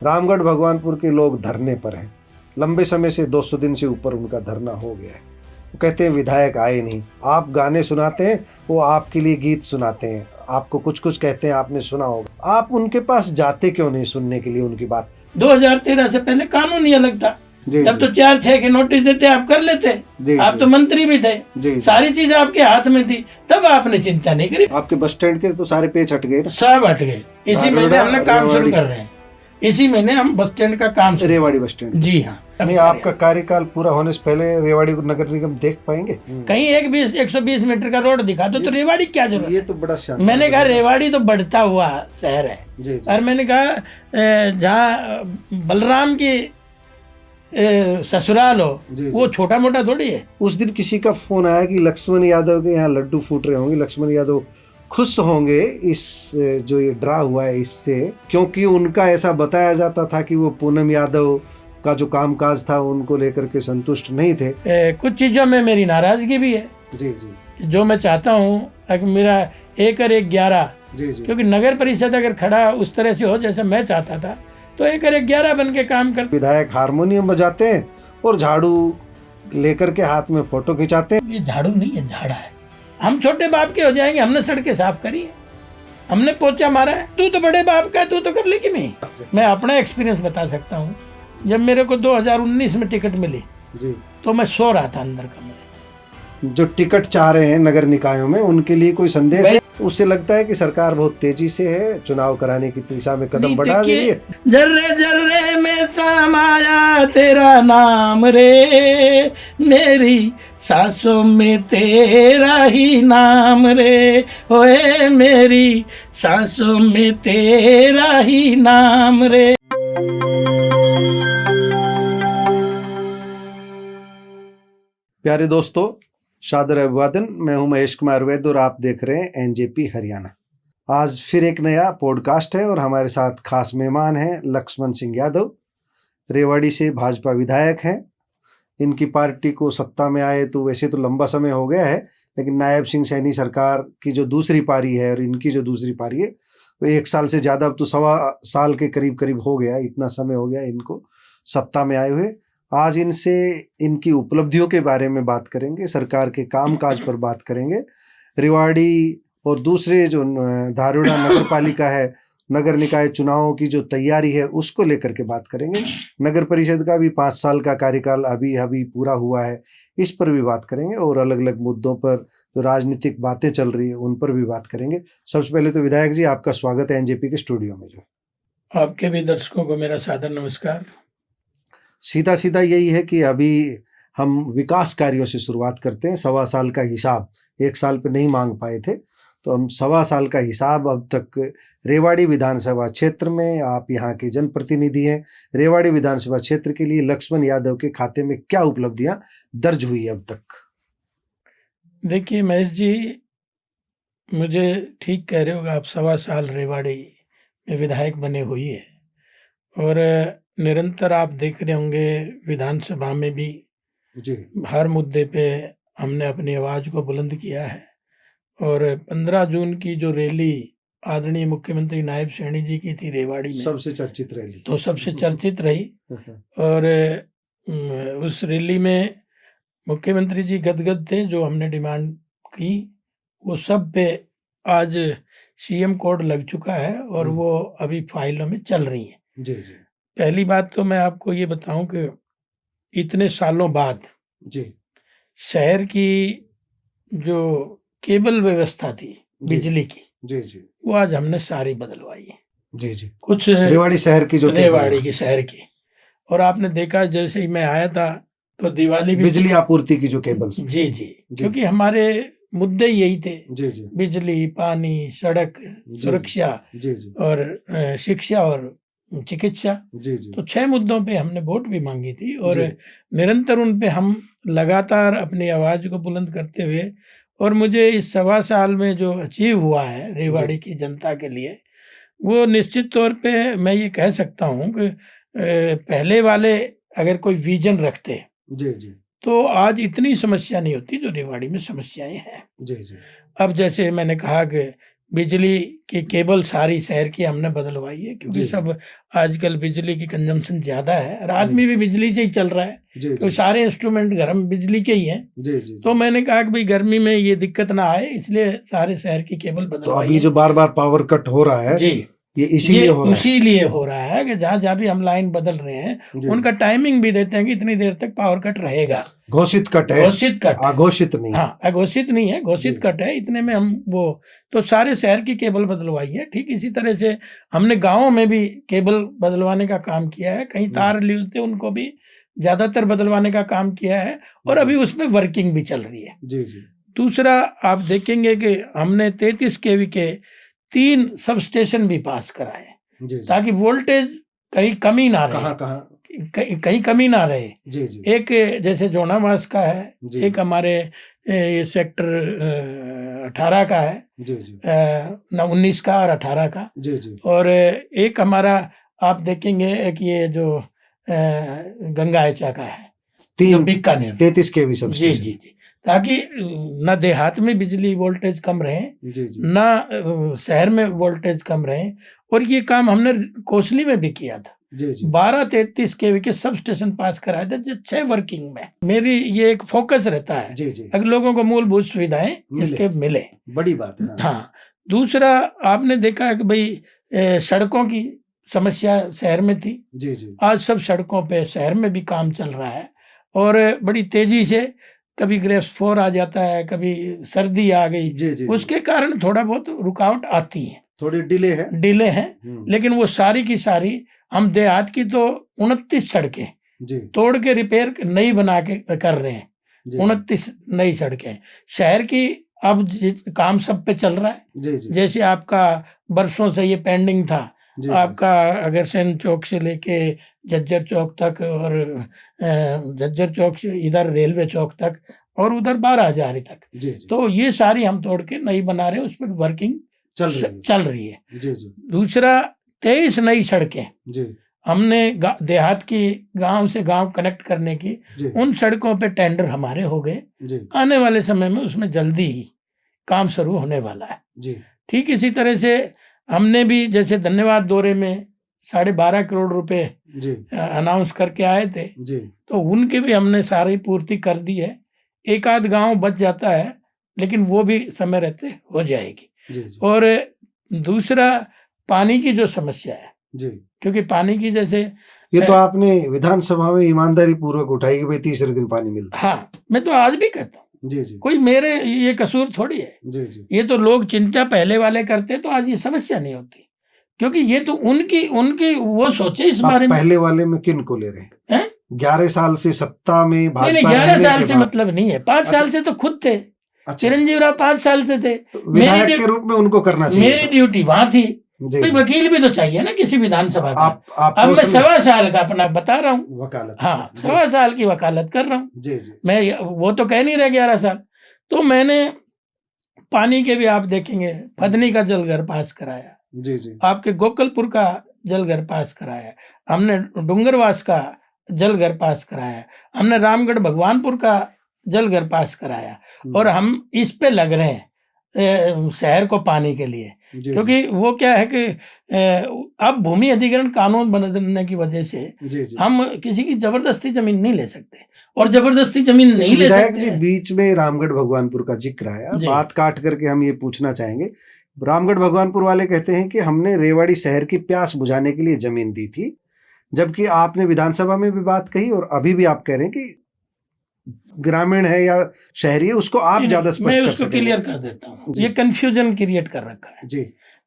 रामगढ़ भगवानपुर के लोग धरने पर हैं। लंबे समय से 200 दिन से ऊपर उनका धरना हो गया है। वो कहते हैं विधायक आए नहीं, आप गाने सुनाते हैं, वो आपके लिए गीत सुनाते हैं, आपको कुछ कुछ कहते हैं, आपने सुना होगा। आप उनके पास जाते क्यों नहीं सुनने के लिए उनकी बात? 2013 से पहले कानून ही अलग था। जी, जब तो 4-6 के नोटिस देते आप कर लेते। जी, आप जी, तो मंत्री भी थे। जी, सारी चीज आपके हाथ में थी, तब आपने चिंता नहीं करी। आपके बस स्टैंड के तो सारे पेज हट गए ना? सब हट गए। इसी महीने हमने काम शुरू कर रहे हैं। इसी महीने हम बस स्टैंड का काम रेवाड़ी बस स्टैंड। जी हाँ। नहीं, आपका कार्यकाल पूरा होने से पहले रेवाड़ी को नगर निगम देख पाएंगे? कहीं 120 मीटर का रोड दिखा दो तो रेवाड़ी क्या जरूरत? ये तो बड़ा शानदार। मैंने कहा रेवाड़ी तो बढ़ता हुआ शहर है। जी, जी। और मैंने कहा जहाँ बलराम की ससुराल हो, वो छोटा मोटा थोड़ी है। उस दिन किसी का फोन आया कि लक्ष्मण यादव के यहाँ लड्डू फूट रहे होंगे, लक्ष्मण यादव खुश होंगे इस जो ये ड्रा हुआ है इससे, क्योंकि उनका ऐसा बताया जाता था कि वो पूनम यादव का जो कामकाज था उनको लेकर के संतुष्ट नहीं थे। कुछ चीजों में मेरी नाराजगी भी है। जी जी। जो मैं चाहता हूँ अगर मेरा 1/11, जी जी, क्योंकि नगर परिषद अगर खड़ा उस तरह से हो जैसे मैं चाहता था तो 1/11 बन के काम कर। विधायक हारमोनियम बजाते हैं और झाड़ू लेकर के हाथ में फोटो खिंचाते हैं। ये झाड़ू नहीं है, झाड़ा है। हम छोटे बाप के हो जाएंगे, हमने सड़कें साफ करी है, हमने पोछा मारा है। तू तो बड़े बाप का है, तू तो कर ले कि नहीं? मैं अपना एक्सपीरियंस बता सकता हूँ। जब मेरे को 2019 में टिकट मिली जी, तो मैं सो रहा था अंदर कमरे। जो टिकट चाह रहे हैं नगर निकायों में उनके लिए कोई संदेश है? उससे लगता है कि सरकार बहुत तेजी से है चुनाव कराने की दिशा में कदम बढ़ा रही है। जर्रे जर्रे में समाया तेरा नाम रे, मेरी सांसों में तेरा ही नाम रे, ओए मेरी सांसों में तेरा ही नाम रे। प्यारे दोस्तों, सादर अभिवादन। मैं हूं महेश कुमार वैद्य और आप देख रहे हैं एनजेपी हरियाणा। आज फिर एक नया पॉडकास्ट है और हमारे साथ खास मेहमान हैं लक्ष्मण सिंह यादव, रेवाड़ी से भाजपा विधायक हैं। इनकी पार्टी को सत्ता में आए तो वैसे तो लंबा समय हो गया है, लेकिन नायब सिंह सैनी सरकार की जो दूसरी पारी है और इनकी जो दूसरी पारी है तो 1 साल से ज़्यादा, अब तो 1.25 साल के करीब करीब हो गया, इतना समय हो गया इनको सत्ता में आए हुए। आज इनसे इनकी उपलब्धियों के बारे में बात करेंगे, सरकार के कामकाज पर बात करेंगे, रेवाड़ी और दूसरे जो धारूड़ा नगर पालिका है, नगर निकाय चुनावों की जो तैयारी है उसको लेकर के बात करेंगे। नगर परिषद का भी 5 साल का कार्यकाल अभी अभी पूरा हुआ है, इस पर भी बात करेंगे और अलग अलग मुद्दों पर जो राजनीतिक बातें चल रही है उन पर भी बात करेंगे। सबसे पहले तो विधायक जी, आपका स्वागत है एनजेपी के स्टूडियो में। जो आपके भी दर्शकों को मेरा सादर नमस्कार। सीधा सीधा यही है कि अभी हम विकास कार्यों से शुरुआत करते हैं। 1.25 साल का हिसाब 1 साल पे नहीं मांग पाए थे, तो हम 1.25 साल का हिसाब अब तक रेवाड़ी विधानसभा क्षेत्र में, आप यहाँ के जनप्रतिनिधि हैं, रेवाड़ी विधानसभा क्षेत्र के लिए लक्ष्मण यादव के खाते में क्या उपलब्धियां दर्ज हुई अब तक? देखिए महेश जी, मुझे ठीक कह रहे हो, आप 1.25 साल रेवाड़ी में विधायक बने हुई है और निरंतर आप देख रहे होंगे विधानसभा में भी जी, हर मुद्दे पे हमने अपनी आवाज़ को बुलंद किया है। और 15 जून की जो रैली आदरणीय मुख्यमंत्री नायब सैनी जी की थी रेवाड़ी में, सबसे चर्चित रैली, तो सबसे चर्चित रही। और उस रैली में मुख्यमंत्री जी गदगद थे। जो हमने डिमांड की वो सब पे आज सीएम कोड लग चुका है और वो अभी फाइलों में चल रही है। जी जी। पहली बात तो मैं आपको ये बताऊं कि इतने सालों बाद जी शहर की जो केबल व्यवस्था थी बिजली की, जी जी, वो आज हमने सारी बदलवाई है। जी जी, कुछ रेवाड़ी शहर की जो रेवाड़ी की शहर की। और आपने देखा जैसे ही मैं आया था तो दिवाली भी बिजली आपूर्ति की जो केबल्स। जी जी, क्योंकि हमारे मुद्दे यही थे, जी जी, बिजली, पानी, सड़क, सुरक्षा जी जी, और शिक्षा और चिकित्सा। जी जी, तो 6 मुद्दों पे हमने वोट भी मांगी थी और निरंतर उन पे हम लगातार अपनी आवाज़ को बुलंद करते हुए, और मुझे इस 1.25 साल में जो अचीव हुआ है रेवाड़ी की जनता के लिए, वो निश्चित तौर पे मैं ये कह सकता हूँ कि पहले वाले अगर कोई विजन रखते जी जी, तो आज इतनी समस्या नहीं होती जो रेवाड़ी में समस्याएं हैं। जी जी, अब जैसे मैंने कहा कि बिजली की केबल सारी शहर की हमने बदलवाई है, क्योंकि जी। सब आजकल बिजली की कंजम्पशन ज़्यादा है और आदमी भी बिजली से ही चल रहा है, जी तो सारे इंस्ट्रूमेंट घर में बिजली के ही हैं। जी जी। तो मैंने कहा कि भाई गर्मी में ये दिक्कत ना आए, इसलिए सारे शहर की केबल तो बदलवाई अभी है। जो बार बार पावर कट हो रहा है जी, ये इसीलिए हो रहा है। इसीलिए हो रहा है कि जहाँ जहाँ भी हम लाइन बदल रहे हैं जी। उनका टाइमिंग भी देते हैं कि इतनी देर तक पावर कट रहेगा। घोषित कट है, घोषित कट है। अघोषित नहीं। हाँ, अघोषित नहीं है, घोषित जी। कट है, इतने में हम वो तो सारे शहर की केबल बदलवाई है। ठीक इसी तरह से हमने गाँव में भी केबल बदलवाने का काम किया है, कहीं तार लिए थे उनको भी ज्यादातर बदलवाने का काम किया है और अभी उसमें वर्किंग भी चल रही है। जी जी। दूसरा आप देखेंगे कि हमने 33 केवी के 3 सब स्टेशन भी पास कराए जी जी। ताकि वोल्टेज कहीं कमी ना रहे। कहाँ कहाँ? कहीं कमी ना रहे। जी जी। एक जैसे जोनामास का है, जी। एक हमारे ये सेक्टर 18 का है, जी जी 19 का और 18 का, जी जी और एक हमारा आप देखेंगे एक ये जो गंगा एचा का है, जो 3 बीकानेर 33 केवी जी सबस्टेशन। जी जी, ताकि न देहात में बिजली वोल्टेज कम रहे, जी जी न शहर में वोल्टेज कम रहे। और ये काम हमने कोसली में भी किया था। जी जी 12-33 केवी के सब स्टेशन पास कराए थे, जो 6 वर्किंग में। मेरी ये एक फोकस रहता है जी जी। अगर लोगों को मूलभूत सुविधाएं मिले। इसके मिले। बड़ी बात है। हाँ, दूसरा आपने देखा है कि भाई सड़कों की समस्या शहर में थी, जी जी आज सब सड़कों पे शहर में भी काम चल रहा है और बड़ी तेजी से। कभी ग्रेप्स 4 आ जाता है, कभी सर्दी आ गई, जी जी। उसके कारण थोड़ा बहुत रुकावट आती है, थोड़ी डिले है। लेकिन वो सारी की सारी हम देहात की तो 29 सड़कें जी तोड़ के रिपेयर नई बना के कर रहे हैं। जी 29 नई सड़कें शहर की अब काम सब पे चल रहा है। जी जी जैसे आपका बरसों से ये पेंडिंग था, जी आपका अगरसेन चौक से लेके झज्जर चौक तक और झज्जर चौक से इधर रेलवे चौक तक और उधर 12,000 तक, जी जी तो ये सारी हम तोड़ के नई बना रहे हैं, उस पर वर्किंग चल रही है। जी जी दूसरा 23 नई सड़कें जी हमने देहात की गांव से गांव कनेक्ट करने की, जी उन सड़कों पे टेंडर हमारे हो गए। जी आने वाले समय में उसमें जल्दी ही काम शुरू होने वाला है। जी ठीक इसी तरह से हमने भी जैसे धन्यवाद दौरे में 12.5 करोड़ रुपए जी अनाउंस करके आए थे, जी तो उनकी भी हमने सारी पूर्ति कर दी है। एक आध गांव बच जाता है, लेकिन वो भी समय रहते हो जाएगी। जी जी और दूसरा पानी की जो समस्या है, जी। क्योंकि पानी की जैसे ये तो आपने विधानसभा में ईमानदारी पूर्वक उठाई कि भाई तीसरे दिन पानी मिलता है। हाँ, मैं तो आज भी कहता हूँ, जी जी कोई मेरे ये कसूर थोड़ी है। जी जी ये तो लोग चिंता पहले वाले करते तो आज ये समस्या नहीं होती, क्योंकि ये तो उनकी उनकी वो सोचे इस आप बारे में। पहले वाले में किन को ले रहे हैं? 11 साल से सत्ता में नहीं भाजपा 11 रहने साल के से बाद- मतलब नहीं है, 5 साल से तो खुद थे। अच्छा, चिरंजीव राव 5 साल से थे। विधायक मेरी के रूप में उनको करना चाहिए मेरी था। ड्यूटी वहां थी। जी कोई जी। वकील भी तो चाहिए ना किसी विधानसभा का। आप अब मैं उसमें 1.25 साल का अपना बता रहा हूँ। वकालत। हाँ, जी 1.25 साल की वकालत कर रहा हूँ जी जी मैं। वो तो कह नहीं रहे 11 साल। तो मैंने पानी के भी आप देखेंगे, फदनी का जल घर पास कराया, जी जी आपके गोकलपुर का जल घर पास कराया, हमने डूंगरवास का जल घर पास कराया, हमने रामगढ़ भगवानपुर का जल घर पास कराया। और हम इस पे लग रहे हैं शहर को पानी के लिए, जी क्योंकि वो क्या है कि अब भूमि अधिग्रहण कानून बनने की वजह से जी जी हम किसी की जबरदस्ती जमीन नहीं ले सकते, और जबरदस्ती जमीन नहीं ले विधायक सकते जी हैं। बीच में रामगढ़ भगवानपुर का जिक्र आया, जी। बात काट करके हम ये पूछना चाहेंगे। रामगढ़ भगवानपुर वाले कहते हैं कि हमने रेवाड़ी शहर की प्यास बुझाने के लिए जमीन दी थी, जबकि आपने विधानसभा में भी बात कही और अभी भी आप कह रहे हैं कि ग्रामीण है या शहरी है, उसको आप नहीं, ज्यादा मैं स्पष्ट कर उसको सकेंगे। क्लियर कर देता हूँ। जी। ये कंफ्यूजन क्रिएट कर रखा है। जी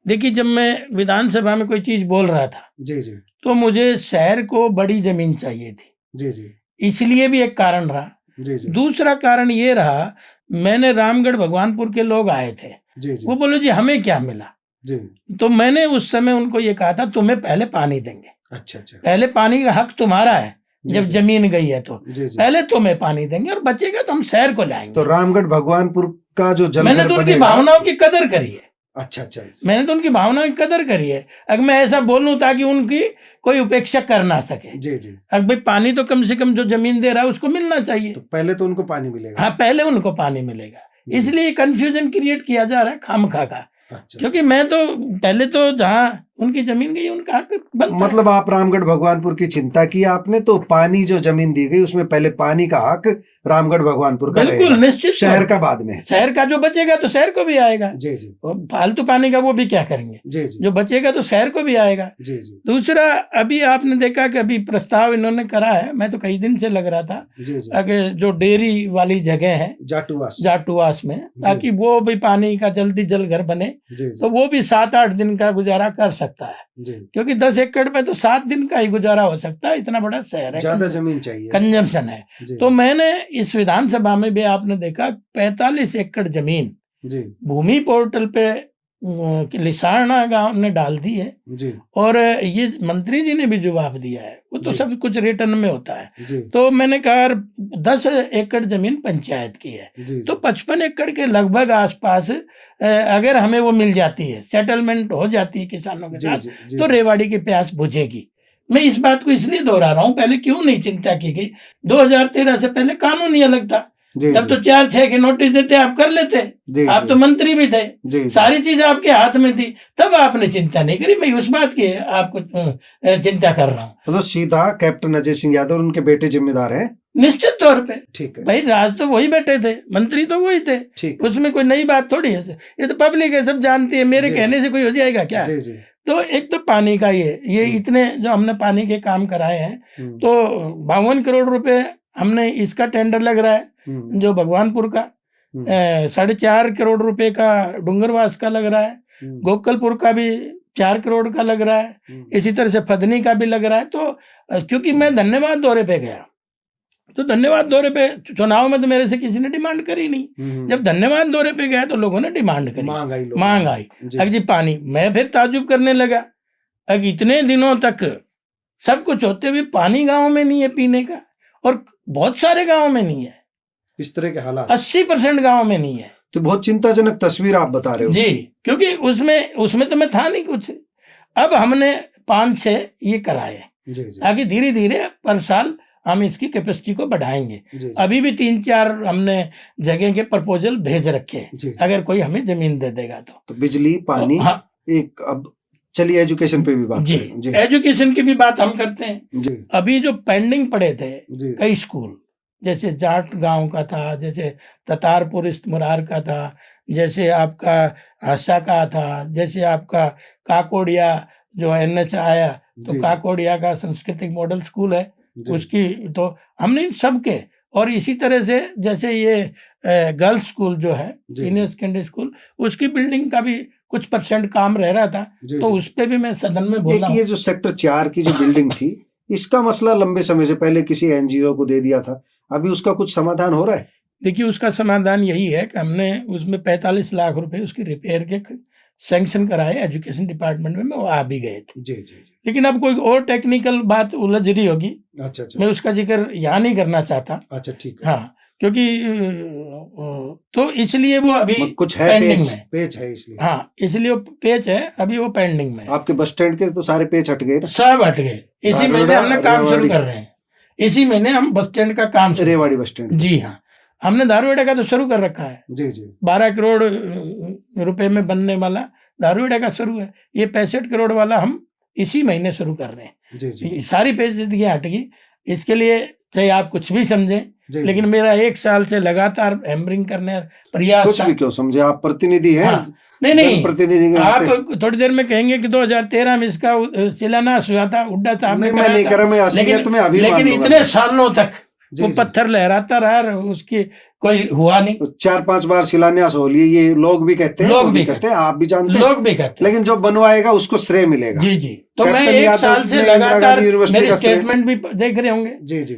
देखिए, जब मैं विधानसभा में कोई चीज बोल रहा था जी जी तो मुझे शहर को बड़ी जमीन चाहिए थी, जी जी इसलिए भी एक कारण रहा। जी जी दूसरा कारण ये रहा, मैंने रामगढ़ भगवानपुर के लोग आए थे, जी जी वो बोले जी हमें क्या मिला, जी तो मैंने उस समय उनको ये कहा था तुम्हें पहले पानी देंगे, अच्छा अच्छा पहले पानी का हक तुम्हारा है। जी, जब जी। जमीन गई है तो जी जी पहले तुम्हें पानी देंगे और बचेगा तो हम शहर को लाएंगे। तो रामगढ़ भगवानपुर का जो जल मैंने तो उनकी भावनाओं की कदर करी है। अच्छा अच्छा मैंने तो उनकी भावनाओं की कदर करी है। अगर मैं ऐसा बोलूं ताकि उनकी कोई उपेक्षा कर ना सके, जी जी अगर भाई पानी तो कम से कम जो जमीन दे रहा है उसको मिलना चाहिए। तो पहले तो उनको पानी मिलेगा। हाँ, पहले उनको पानी मिलेगा, इसलिए कंफ्यूजन क्रिएट किया जा रहा है खामखा का। अच्छा। क्योंकि मैं तो पहले तो जहाँ उनकी जमीन गई उनका हक बनता है। मतलब आप रामगढ़ भगवानपुर की चिंता की आपने, तो पानी जो जमीन दी गई उसमें पहले पानी का हक रामगढ़ भगवानपुर का बिल्कुल रहेगा, निश्चित शहर तौर का पे। बाद में। शहर का जो बचेगा तो शहर को भी आएगा, जी जी और फालतू पानी का वो भी क्या करेंगे, जी जी जो बचेगा तो शहर को भी आएगा। जी जी दूसरा, अभी आपने देखा कि अभी प्रस्ताव इन्होंने करा है, मैं तो कई दिन से लग रहा था जी जी कि जो डेयरी वाली जगह है जाटुवास जाटुवास में, ताकि वो भी पानी का जल्दी जल घर बने, जी तो वो भी 7-8 दिन का गुजारा कर सकता है, जी क्योंकि 10 एकड़ में तो 7 दिन का ही गुजारा हो सकता है, इतना बड़ा शहर है, ज्यादा जमीन चाहिए। कंजम्पशन है। जी तो मैंने इस विधानसभा में भी आपने देखा 45 एकड़ जमीन जी भूमि पोर्टल पे लिसाना गांव ने डाल दी है, जी और ये मंत्री जी ने भी जवाब दिया है, वो तो जी। सब कुछ रिटर्न में होता है। जी तो मैंने कहा 10 एकड़ जमीन पंचायत की है, जी तो 55 एकड़ के लगभग आसपास अगर हमें वो मिल जाती है, सेटलमेंट हो जाती है किसानों के जी साथ, जी जी तो रेवाड़ी की प्यास बुझेगी। मैं इस बात को इसलिए दोहरा रहा हूँ, पहले क्यों नहीं चिंता की गई? 2013 से पहले कानून ही अलग था, जी जब तो 4-6 के नोटिस देते आप कर लेते, जी आप तो मंत्री भी थे, जी सारी चीज आपके हाथ में थी, तब आपने चिंता नहीं करी। मैं उस बात की आपको चिंता कर रहा हूँ। तो सीधा कैप्टन अजय सिंह यादव और उनके बेटे जिम्मेदार हैं। निश्चित तौर पे ठीक है भाई, राज तो वही बैठे थे, मंत्री तो वही थे, ठीक है उसमें कोई नई बात थोड़ी है, ये तो पब्लिक है, सब जानती है, मेरे जी। कहने से कोई हो जाएगा क्या? जी जी तो एक तो पानी का ये इतने जो हमने पानी के काम कराए हैं, तो 52 करोड़ रुपए हमने इसका टेंडर लग रहा है, जो भगवानपुर का 4.5 करोड़ रुपए का डूंगरवास का लग रहा है, गोकलपुर का भी 4 करोड़ का लग रहा है, इसी तरह से फदनी का भी लग रहा है। तो क्योंकि मैं धन्यवाद दौरे पे गया, तो धन्यवाद दौरे पे चुनाव में तो मेरे से किसी ने डिमांड करी नहीं, जब धन्यवाद दौरे पे गया तो लोगों ने डिमांड करी, मांग आई अगर जी पानी। मैं फिर ताजुब करने लगा, अगर इतने दिनों तक सब कुछ होते हुए पानी गांव में नहीं है पीने का, और बहुत सारे गांव में नहीं है, इस तरह के हालात 80% गांव में नहीं है। तो बहुत चिंताजनक तस्वीर आप बता रहे हो जी, क्योंकि उसमें तो मैं था नहीं कुछ। अब हमने 5-6 ये कराए, जी जी ताकि धीरे धीरे पर साल हम इसकी कैपेसिटी को बढ़ाएंगे। जी अभी भी 3-4 हमने जगह के प्रपोजल भेज रखे हैं, जी अगर कोई हमें जमीन दे देगा तो बिजली पानी। हाँ एक अब चलिए एजुकेशन पे भी बात जी, करें। जी एजुकेशन की भी बात हम करते हैं। जी अभी जो पेंडिंग पड़े थे जी कई स्कूल, जैसे जाट गांव का था, जैसे ततारपुर इस्तमुरार का था, जैसे आपका हसा का था, जैसे आपका काकोड़िया जो NH आया, तो जी। काकोड़िया का सांस्कृतिक मॉडल स्कूल है, जी। उसकी तो हमने इन सबके, और इसी तरह से जैसे ये गर्ल्स स्कूल जो है जी। सीनियर सेकेंडरी स्कूल, उसकी बिल्डिंग का भी कुछ % काम रह रहा था, जी, तो जी। उस पे भी मैं सदन में एक बोला ये जो सेक्टर 4 की जो बिल्डिंग थी, इसका मसला लंबे समय से पहले किसी NGO को दे दिया था, अभी उसका कुछ समाधान हो रहा है? देखिए, उसका समाधान यही है कि हमने उसमें 45 लाख रुपए उसकी रिपेयर के सैंक्शन कराए एजुकेशन डिपार्टमेंट में, वो आ भी गए थे। जी जी जी लेकिन अब कोई और टेक्निकल बात उलझ रही होगी, अच्छा अच्छा मैं उसका जिक्र यहाँ नहीं करना चाहता। अच्छा ठीक है हाँ, क्योंकि तो इसलिए वो अभी कुछ है पेंडिंग पेच में। पेच है इसलिए हाँ, इसलिए वो पेच है, अभी वो पेंडिंग में है। आपके बस स्टैंड के तो सारे पेच हट गए ना? सब हट गए, इसी महीने हमने काम शुरू कर रहे हैं, इसी महीने हम बस स्टैंड का काम शुरू। Rewari bus stand. जी हाँ, हमने दारूवेड़ा का तो शुरू कर रखा है, जी जी 12 करोड़ रुपए में बनने वाला दारूवेड़ा का शुरू है, ये 65 करोड़ वाला हम इसी महीने शुरू कर रहे हैं। जी जी ये सारी पेचीदगियां हट गई, इसके लिए चाहे आप कुछ भी समझें, जी लेकिन मेरा 1 साल से लगातार हैमरिंग करने प्रयास कुछ था। भी क्यों समझे, आप प्रतिनिधि हैं। हाँ, नहीं प्रतिनिधि के आप नाते। थोड़ी देर में कहेंगे कि 2013 में इसका शिलान्यास हुआ था, हुड्डा साहब ने नहीं, मैं नहीं कराया करा, था। मैं असलियत में अभी लेकिन मान लूंगा। इतने सालों तक जी, वो जी। पत्थर लहराता रहा और उसकी कोई हुआ नहीं। तो 4-5 बार शिलान्यास हो लिए, ये लोग भी कहते हैं, लोग वो भी कहते हैं, आप भी जानते हैं, लोग भी कहते हैं। लेकिन जो बनवाएगा उसको श्रेय मिलेगा। जी जी, तो मैं कैप्टन 1 यादव साल से ने इंदिरा लगातार, गांधी यूनिवर्सिटी मेरे का श्रेय- स्टेटमेंट भी देख रहे होंगे जी जी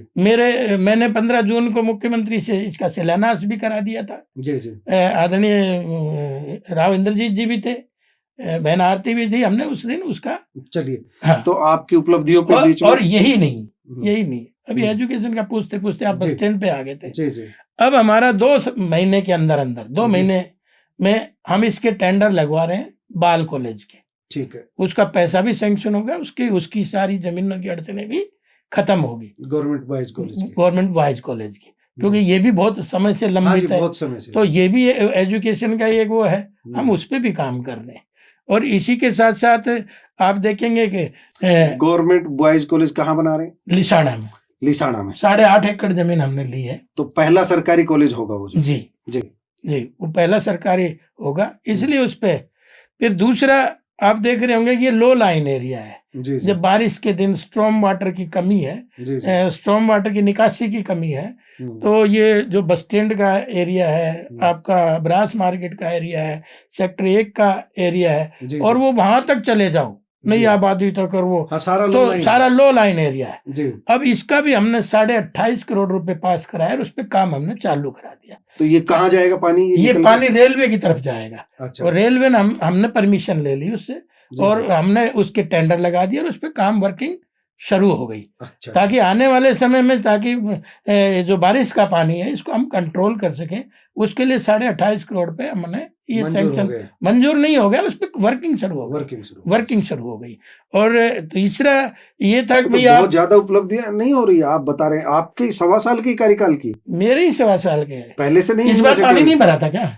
मैंने 15 जून को मुख्यमंत्री से इसका शिलान्यास भी करा दिया था। जी जी आदरणीय राव इंद्रजीत जी भी थे, बहन आरती भी थी, हमने उस दिन उसका। चलिए हाँ, तो आपकी उपलब्धियों के बीच में और यही नहीं, अभी एजुकेशन का पूछते पूछते आप बस जी। स्टैंड पे आ गए थे। जी जी अब हमारा 2 महीने के अंदर 2 जी। महीने में हम इसके टेंडर लगवा रहे हैं बाल कॉलेज के, ठीक है उसका पैसा भी सैंक्शन होगा, उसकी सारी जमीनों की अड़चनें भी खत्म होगी, गवर्नमेंट बॉयज कॉलेज के गवर्नमेंट बॉयज कॉलेज की। क्योंकि ये भी बहुत समय से हाँ जी, लंबित है, बहुत समय से। तो ये भी एजुकेशन का एक वो है, हम उस पे भी काम कर रहे हैं। और इसी के साथ साथ आप देखेंगे कि गवर्नमेंट बॉयज कॉलेज कहाँ बना रहे हैं? लिसाना में लिसाना में। 8.5 एकड़ जमीन हमने ली है। तो पहला सरकारी कॉलेज होगा वो जो। जी जी जी, वो पहला सरकारी होगा, इसलिए उस पे। फिर दूसरा आप देख रहे होंगे कि ये लो लाइन एरिया है। जी जी जब बारिश के दिन स्ट्रॉम वाटर की कमी है, जी जी। स्ट्रॉम वाटर की निकासी की कमी है, हम्म, तो ये जो बस स्टैंड का एरिया है, हम्म। आपका ब्रास मार्केट का एरिया है, सेक्टर 1 का एरिया है, जी और जी। वो वहां तक चले जाओ नई जी। आबादी तक, और वो हाँ, सारा लो तो लाइन। सारा लो लाइन एरिया है। जी। अब इसका भी हमने 28.5 करोड़ रुपए पास कराया और उस पर काम हमने चालू करा दिया। तो ये कहाँ जाएगा पानी? ये निकल के? पानी रेलवे की तरफ जाएगा, अच्छा। और रेलवे ने हमने परमिशन ले ली उससे, जी, और जी। हमने उसके टेंडर लगा दिया और उस पर काम वर्किंग शुरू हो गई, अच्छा। ताकि आने वाले समय में, ताकि जो बारिश का पानी है इसको हम कंट्रोल कर सकें। उसके लिए 28.5 करोड़ पे हमने ये मंजूर हो सैंक्शन, गए। मंजूर नहीं हो गया, उस पर वर्किंग शुरू हो गई, वर्किंग शुरू हो गई। और तीसरा ये था कि तो भाई बहुत आप, ज्यादा उपलब्धियां नहीं हो रही है, आप बता रहे हैं आपके 1.25 साल की कार्यकाल की। मेरे ही 1.25 साल के हैं। पहले से नहीं इस इनमें बार से पानी कोई? नहीं भरा था क्या?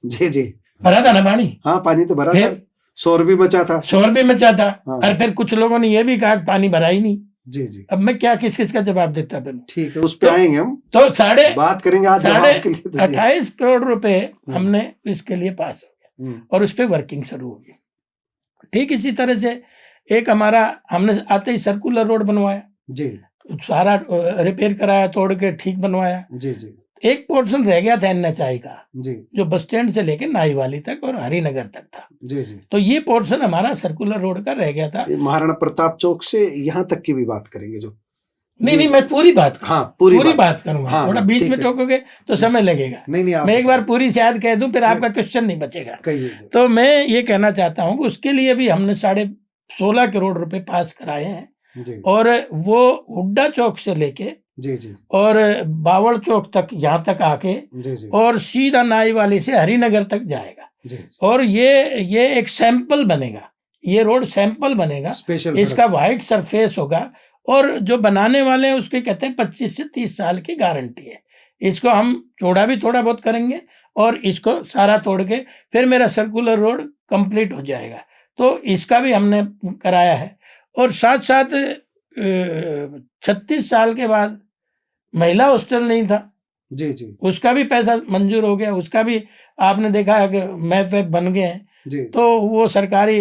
जी जी, भरा था ना पानी? हाँ पानी तो भरा फिर? था, शोर भी मचा था। शोर भी मचा था। हाँ। और फिर कुछ लोगों ने ये भी कहा कि पानी भरा ही नहीं। जी जी, अब मैं क्या किस किस का जवाब देता बनूं? ठीक है, उस पे तो- आएंगे हम, तो बात करेंगे आज जवाब के लिए। तो जी। 28 करोड़ रुपए हमने इसके लिए पास हो गया, हम्म, और उस पर वर्किंग शुरू होगी। ठीक इसी तरह से एक हमारा, हमने आते ही सर्कुलर रोड बनवाया, जी सारा रिपेयर कराया, तोड़ के ठीक बनवाया। जी जी एक पोर्शन रह गया था NHI का, जी जो बस स्टैंड से लेके नाईवाली तक और हरिनगर तक था। जी जी। तो ये पोर्शन हमारा सर्कुलर रोड का रह गया था। ये महाराणा प्रताप चौक से यहाँ तक की भी बात करेंगे जो। नहीं, मैं पूरी बात करूं। हाँ, पूरी बात करूंगा। हाँ, थोड़ा हाँ, बीच ठीक में है। टोकोगे तो समय लगेगा। नहीं आप मैं एक बार पूरी शायद कह दूं, फिर आपका क्वेश्चन नहीं बचेगा। कहिए। तो मैं ये कहना चाहता हूं कि उसके लिए भी हमने 16.5 करोड़ रुपए पास कराए हैं, जी और वो हुड्डा चौक से लेके जी जी और बावड़ चौक तक, यहाँ तक आके, जी जी और सीधा नाईवाली से हरिनगर तक जाएगा। जी। और ये एक सैंपल बनेगा, ये रोड सैंपल बनेगा, स्पेशल इसका वाइट सरफेस होगा, और जो बनाने वाले हैं उसके कहते हैं 25 से 30 साल की गारंटी है। इसको हम चौड़ा भी थोड़ा बहुत करेंगे, और इसको सारा तोड़ के फिर मेरा सर्कुलर रोड कंप्लीट हो जाएगा। तो इसका भी हमने कराया है। और साथ साथ 36 साल के बाद महिला हॉस्टल नहीं था, जी जी उसका भी पैसा मंजूर हो गया। उसका भी आपने देखा है कि मैप वैप बन गए हैं, जी। तो वो सरकारी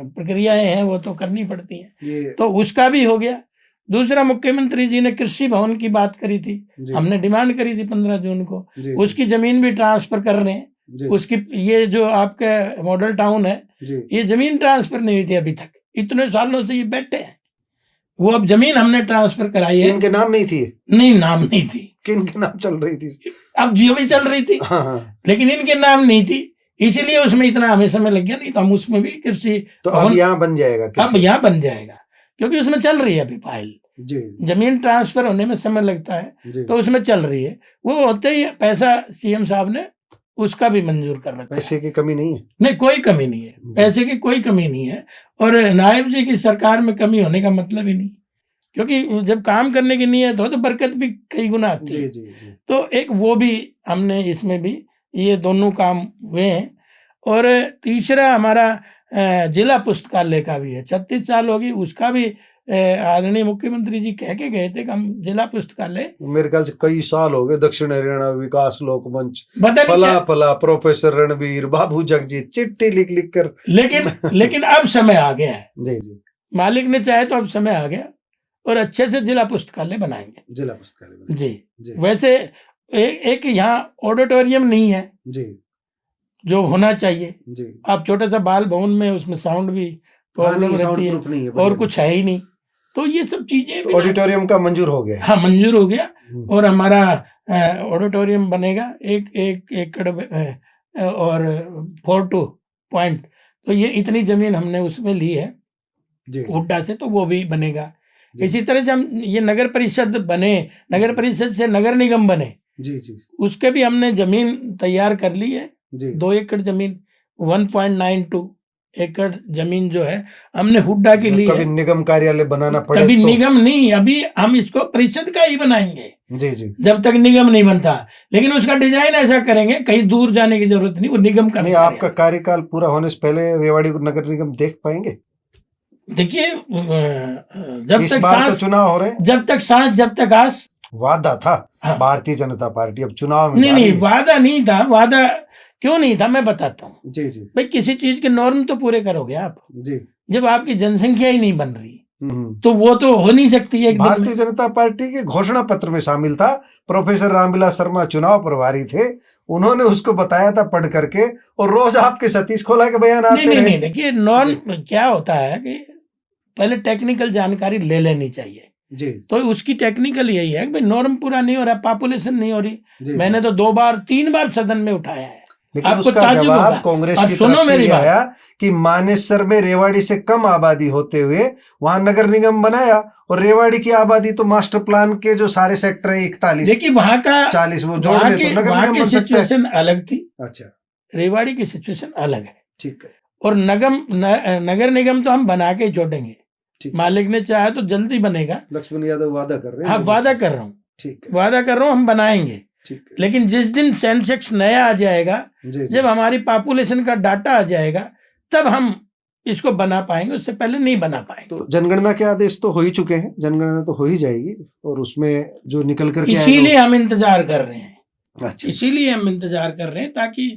प्रक्रियाएं हैं, वो तो करनी पड़ती हैं, ये तो उसका भी हो गया। दूसरा, मुख्यमंत्री जी ने कृषि भवन की बात करी थी, जी हमने डिमांड करी थी 15 जून को, जी उसकी जमीन भी ट्रांसफर कर रहे हैं। जी उसकी, ये जो आपका मॉडल टाउन है, जी ये जमीन ट्रांसफर नहीं हुई थी अभी तक, इतने सालों से ये बैठे हैं। वो अब जमीन हमने ट्रांसफर कराई है। इनके नाम नहीं थी? नहीं, नाम नहीं थी। किन के नाम चल रही थी? अब जियो भी चल रही थी, हाँ हाँ। लेकिन इनके नाम नहीं थी, इसीलिए उसमें इतना हमें समय लग गया। नहीं तो हम उसमें भी कृषि तो अब यहाँ बन जाएगा? अब यहाँ बन जाएगा, क्योंकि उसमें चल रही है अभी फाइल। जी जमीन ट्रांसफर होने में समय लगता है, जी। तो उसमें चल रही है। वो होते ही पैसा CM साहब ने उसका भी मंजूर कर रखा है। पैसे की कमी नहीं है? नहीं, कोई कमी नहीं है, पैसे की कोई कमी नहीं है। और नायब जी की सरकार में कमी होने का मतलब ही नहीं, क्योंकि जब काम करने की नीयत हो तो बरकत भी कई गुना आती है। जी जी। तो एक वो भी हमने, इसमें भी ये दोनों काम हुए हैं। और तीसरा हमारा जिला पुस्तकालय का भी है, 36 साल होगी, उसका भी आदरणीय मुख्यमंत्री जी कह के गए थे कि हम जिला पुस्तकालय, मेरे ख्याल से कई साल हो गए, दक्षिण हरियाणा विकास लोक मंच, पता नहीं फला क्या, फला, प्रोफेसर रणबीर, बाबू जगजीत, चिट्ठी लिख लिख कर। लेकिन अब समय आ गया है, जी जी, मालिक ने चाहे तो अब समय आ गया, और अच्छे से जिला पुस्तकालय बनाएंगे। जिला पुस्तकालय जी। जी वैसे एक यहाँ ऑडिटोरियम नहीं है जी जो होना चाहिए। जी। आप छोटा सा बाल भवन में, उसमें साउंड भी प्रॉब्लम रहती है, नहीं है, और कुछ है ही नहीं। तो ये सब चीजें भी ऑडिटोरियम का मंजूर हो गया? हाँ, मंजूर हो गया, और हमारा ऑडिटोरियम बनेगा 1 एकड़ और 42 पॉइंट। तो ये इतनी जमीन हमने उसमें ली है हुड्डा से, तो वो भी बनेगा। इसी तरह से हम, ये नगर परिषद बने, नगर परिषद से नगर निगम बने, जी जी, उसके भी हमने जमीन तैयार कर ली है। जी 2 एकड़ जमीन, 1.92 एकड़ जमीन जो है हमने हुड्डा के लिए, कभी निगम कार्यालय बनाना पड़े कभी तो? निगम नहीं, अभी हम इसको परिषद का ही बनाएंगे जी जी। जब तक निगम नहीं बनता, लेकिन उसका डिजाइन ऐसा करेंगे कहीं दूर जाने की जरूरत नहीं, वो निगम का नहीं, आपका कार्यकाल पूरा होने से पहले रेवाड़ी को नगर निगम देख पाएंगे? देखिए जब इस तक बार तो सांस, चुनाव हो रहे हैं, जब तक सांस जब तक आस, वादा था हाँ। भारतीय जनता पार्टी अब चुनाव में नहीं जा रही नहीं, है। वादा नहीं था, वादा क्यों नहीं था मैं बताता हूँ। जी जी भाई किसी चीज के नॉर्म तो पूरे करोगे आप, जी। जब आपकी जनसंख्या ही नहीं बन रही हम्म। तो वो तो हो नहीं सकती है एक दिन में। भारतीय जनता पार्टी के घोषणा पत्र में शामिल था, प्रोफेसर रामविलास शर्मा चुनाव प्रभारी थे, उन्होंने उसको बताया था पढ़ करके, और रोज आपके सतीश खोला के बयान आते नहीं रहे। नहीं, देखिए नॉर्म क्या होता है कि पहले टेक्निकल जानकारी ले लेनी चाहिए। जी तो उसकी टेक्निकल यही है कि भाई नॉर्म पूरा नहीं हो रहा, पॉपुलेशन नहीं हो रही। जी। मैंने तो 2 बार 3 बार सदन में उठाया है, लेकिन आपको उसका ताज्जुब जवाब होगा। कांग्रेस अब की सुनो तरफ से मेरी ये बात। आया कि मानेसर में रेवाड़ी से कम आबादी होते हुए वहां नगर निगम बनाया, और रेवाड़ी की आबादी तो मास्टर प्लान के जो सारे सेक्टर है 41 देखिए वहां का 40 वो जोड़ वहां दे तो की नगर वहां निगम की बन सकता है। सिचुएशन अलग थी, अच्छा रेवाड़ी की सिचुएशन अलग है। ठीक है। और नगर निगम तो हम बना के ही छोड़ेंगे, ठीक। मालिक ने चाहा तो जल्दी बनेगा। लक्ष्मण यादव वादा कर रहे हैं। हाँ वादा कर रहा हूँ, ठीक है वादा कर रहा हूँ, हम बनाएंगे। ठीक है। लेकिन जिस दिन सेंसेक्स नया आ जाएगा, जी जी। जब हमारी पॉपुलेशन का डाटा आ जाएगा, तब हम इसको बना पाएंगे, उससे पहले नहीं बना पाएंगे। तो जनगणना के आदेश तो हो ही चुके हैं, जनगणना तो हो ही जाएगी, और उसमें जो निकल कर के इसीलिए हम इंतजार कर रहे हैं, अच्छा इसीलिए हम इंतजार कर रहे हैं ताकि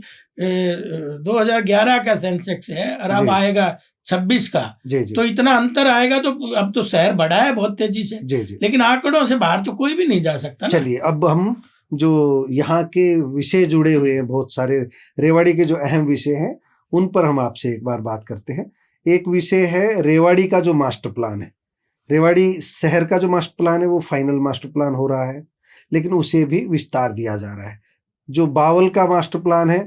2011 का सेंसेक्स है और अब जी। आएगा 26 का, जी जी तो इतना अंतर आएगा। तो अब तो शहर बढ़ा है बहुत तेजी से, जी जी। लेकिन आंकड़ों से बाहर तो कोई भी नहीं जा सकता ना। चलिए अब हम जो यहाँ के विषय जुड़े हुए हैं, बहुत सारे रेवाड़ी के जो अहम विषय हैं उन पर हम आपसे एक बार बात करते हैं। एक विषय है रेवाड़ी का जो मास्टर प्लान है, रेवाड़ी शहर का जो मास्टर प्लान है वो फाइनल मास्टर प्लान हो रहा है, लेकिन उसे भी विस्तार दिया जा रहा है। जो बावल का मास्टर प्लान है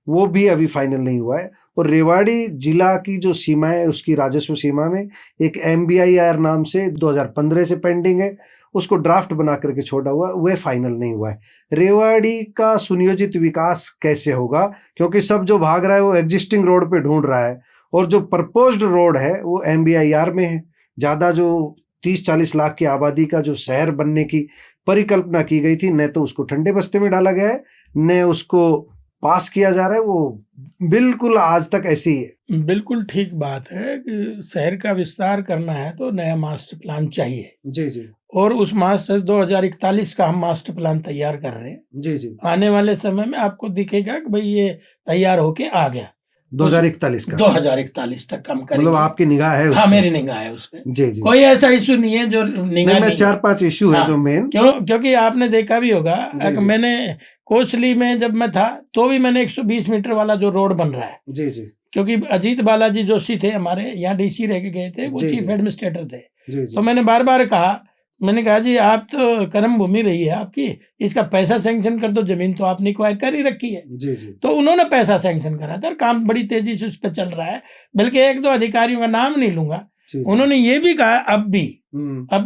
वो भी अभी फाइनल नहीं हुआ है, और रेवाड़ी जिला की जो सीमा है उसकी राजस्व सीमा में एक MBIR नाम से 2015 से पेंडिंग है, उसको ड्राफ्ट बना करके छोड़ा हुआ, वह फाइनल नहीं हुआ है। रेवाड़ी का सुनियोजित विकास कैसे होगा, क्योंकि सब जो भाग रहा है वो एग्जिस्टिंग रोड पे ढूंढ रहा है, और जो प्रपोज्ड रोड है वो MBIR में है। ज़्यादा जो 30-40 लाख की आबादी का जो शहर बनने की परिकल्पना की गई थी, न तो उसको ठंडे बस्ते में डाला गया है, न उसको पास किया जा रहा है, वो बिल्कुल आज तक ऐसी ही है। बिल्कुल ठीक बात है कि शहर का विस्तार करना है तो नया मास्टर प्लान चाहिए, जी जी और उस मास्टर 2041 का हम मास्टर प्लान तैयार कर रहे हैं। जी जी। आने वाले समय में आपको दिखेगा कि भाई ये तैयार होके आ गया 2041 का 2041 तक हम करेंगे। मतलब आपकी निगाह है उस हाँ पर? मेरी निगाह है उस पर। जी जी। कोई ऐसा इशू नहीं है जो निगाह मैं नहीं 4-5 इश्यू है हाँ, जो मेन। क्योंकि आपने देखा भी होगा जी, कि जी। मैंने कोसली में जब मैं था तो भी मैंने 120 मीटर वाला जो रोड बन रहा है, जी जी क्योंकि अजीत बालाजी जोशी थे हमारे यहाँ DC रह के गए थे, वो जी, चीफ जी। एडमिनिस्ट्रेटर थे। जी जी। तो मैंने बार बार कहा, मैंने कहा जी आप तो कर्म भूमि रही है आपकी, इसका पैसा सैंक्शन कर दो, जमीन तो आपने एक्वायर कर ही रखी है। जी जी। तो उन्होंने पैसा सैंक्शन करा था और काम बड़ी तेजी से उस पर चल रहा है, बल्कि 1-2 अधिकारियों का नाम नहीं लूंगा, जी, जी। उन्होंने ये भी कहा अब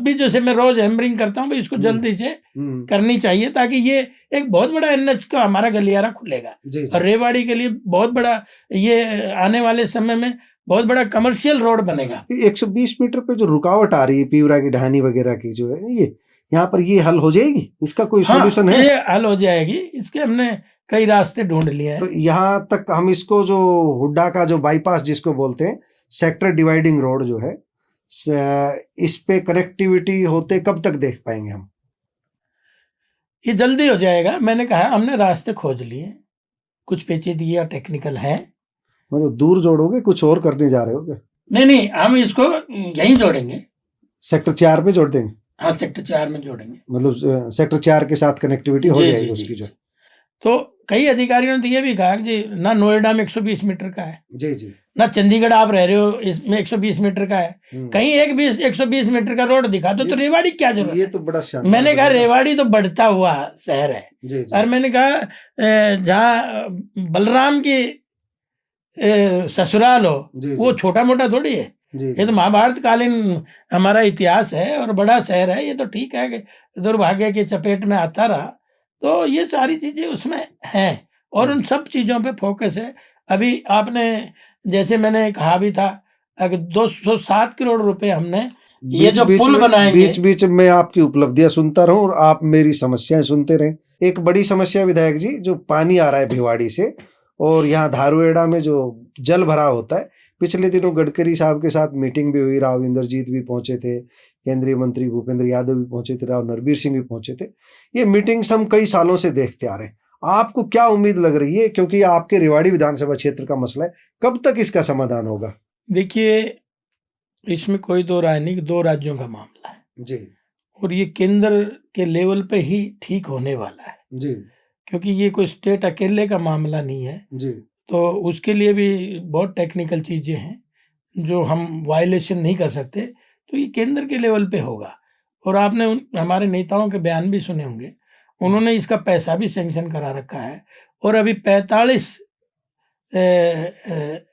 भी जैसे मैं रोज हैमरिंग करता हूँ भाई इसको जल्दी से करनी चाहिए, ताकि ये एक बहुत बड़ा NH का हमारा गलियारा खुलेगा, जी जी। और रेवाड़ी के लिए बहुत बड़ा, ये आने वाले समय में बहुत बड़ा कमर्शियल रोड बनेगा। 120 मीटर पे जो रुकावट आ रही है पीवरा की ढानी वगैरह की जो है, ये यहाँ पर ये हल हो जाएगी, इसका कोई सॉल्यूशन है? ये हल हो जाएगी, इसके हमने कई रास्ते ढूंढ लिए हैं। तो यहाँ तक हम इसको जो हुड्डा का जो बाईपास जिसको बोलते हैं, सेक्टर डिवाइडिंग रोड जो है, इस पे कनेक्टिविटी होते कब तक देख पाएंगे हम? ये जल्दी हो जाएगा, मैंने कहा हमने रास्ते खोज लिए, कुछ पेचीदगियां टेक्निकल हैं। मतलब दूर जोड़ोगे, कुछ और करने जा रहे हो क्या? नहीं, हम इसको यहीं जोड़ेंगे, सेक्टर 4 पे जोड़ देंगे? हाँ सेक्टर 4 में जोड़ेंगे, मतलब सेक्टर 4 के साथ कनेक्टिविटी हो जी, जाएगी जी, उसकी जी। जो। तो कई अधिकारियों ने ये भी कहा कि जी ना नोएडा में 120 मीटर का है, जी जी। ना चंडीगढ़ आप रह रहे हो इसमें 120 मीटर का है, कहीं 120 मीटर का रोड दिखा दो, तो रेवाड़ी क्या जरूरत ये है? तो बड़ा शानदार। मैंने कहा रेवाड़ी तो बढ़ता हुआ शहर है, जी जी। और मैंने कहा जहाँ बलराम की ससुराल हो जी, वो जी। छोटा मोटा थोड़ी है, जी ये तो महाभारत कालीन हमारा इतिहास है और बड़ा शहर है। ये तो ठीक है कि दुर्भाग्य की चपेट में आता रहा, तो ये सारी चीजें उसमें हैं और उन सब चीजों पे फोकस है। अभी आपने जैसे मैंने कहा भी था, अगर 207 करोड़ रुपए हमने ये जो पुल बनाएंगे। बीच बीच में आपकी उपलब्धियां सुनता रहूं और आप मेरी समस्याएं सुनते रहें। एक बड़ी समस्या विधायक जी, जो पानी आ रहा है भिवाड़ी से और यहाँ धारुएड़ा में जो जल भरा होता है, पिछले दिनों गडकरी साहब के साथ मीटिंग भी हुई, राव इंद्रजीत भी पहुंचे थे, केंद्रीय मंत्री भूपेंद्र यादव भी पहुंचे थे, राव नरबीर सिंह भी पहुंचे थे। ये मीटिंग्स हम कई सालों से देखते आ रहे हैं। आपको क्या उम्मीद लग रही है, क्योंकि आपके रेवाड़ी विधानसभा क्षेत्र का मसला है, कब तक इसका समाधान होगा? देखिए, इसमें कोई दो राय नहीं, 2 राज्यों का मामला है जी और ये केंद्र के लेवल पे ही ठीक होने वाला है जी क्योंकि ये कोई स्टेट अकेले का मामला नहीं है। जी तो उसके लिए भी बहुत टेक्निकल चीज़ें हैं जो हम वायलेशन नहीं कर सकते, तो ये केंद्र के लेवल पे होगा। और आपने हमारे नेताओं के बयान भी सुने होंगे, उन्होंने इसका पैसा भी सैंक्शन करा रखा है और अभी 45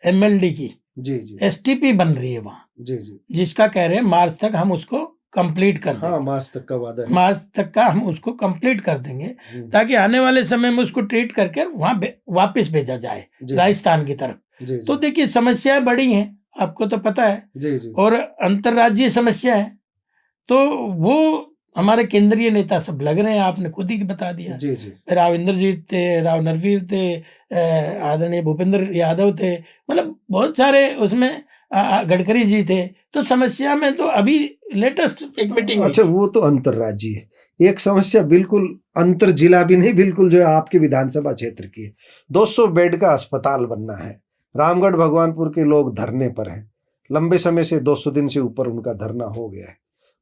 MLD की जी जी STP बन रही है वहाँ, जी जी जिसका कह रहे हैं मार्च तक हम उसको कंप्लीट कर देंगे। हाँ, मार्च तक का वादा है। मार्च तक का हम उसको कंप्लीट कर देंगे ताकि आने वाले समय में उसको ट्रीट करके वहाँ वापस भेजा जाए जी राजस्थान की तरफ। जी तो देखिए, समस्याएं बड़ी हैं, आपको तो पता है, जी जी और अंतर्राज्यीय समस्या है, तो वो हमारे केंद्रीय नेता सब लग रहे हैं। आपने खुद ही बता दिया, जी जी राव इंद्रजीत थे, राव नरवीर थे, आदरणीय भूपेंद्र यादव थे, मतलब बहुत सारे उसमें गडकरी जी थे। तो समस्या में तो अभी लेटेस्ट एक मीटिंग हुई। अच्छा, वो तो अंतर्राज्यीय है। एक समस्या बिल्कुल अंतर जिला भी नहीं, बिल्कुल जो है आपके विधानसभा क्षेत्र की है। 200 बेड का अस्पताल बनना है। रामगढ़ भगवानपुर के लोग धरने पर हैं, लंबे समय से 200 दिन से ऊपर उनका धरना हो गया है।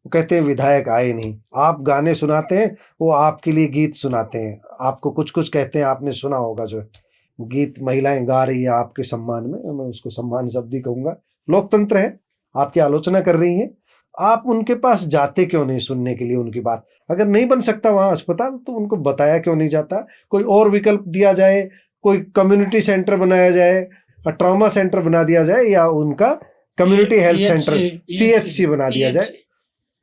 वो कहते हैं विधायक आए नहीं। आप गाने सुनाते हैं, वो आपके लिए गीत सुनाते हैं, आपको कुछ कुछ कहते हैं। आपने सुना होगा जो गीत महिलाएं गा रही है आपके सम्मान में, मैं उसको सम्मान शब्द ही कहूंगा। लोकतंत्र है, आपकी आलोचना कर रही हैं, आप उनके पास जाते क्यों नहीं सुनने के लिए उनकी बात? अगर नहीं बन सकता वहां अस्पताल तो उनको बताया क्यों नहीं जाता? कोई और विकल्प दिया जाए, कोई कम्युनिटी सेंटर बनाया जाए, ट्रॉमा सेंटर बना दिया जाए, या उनका कम्युनिटी हेल्थ सेंटर CHC बना दिया जाए।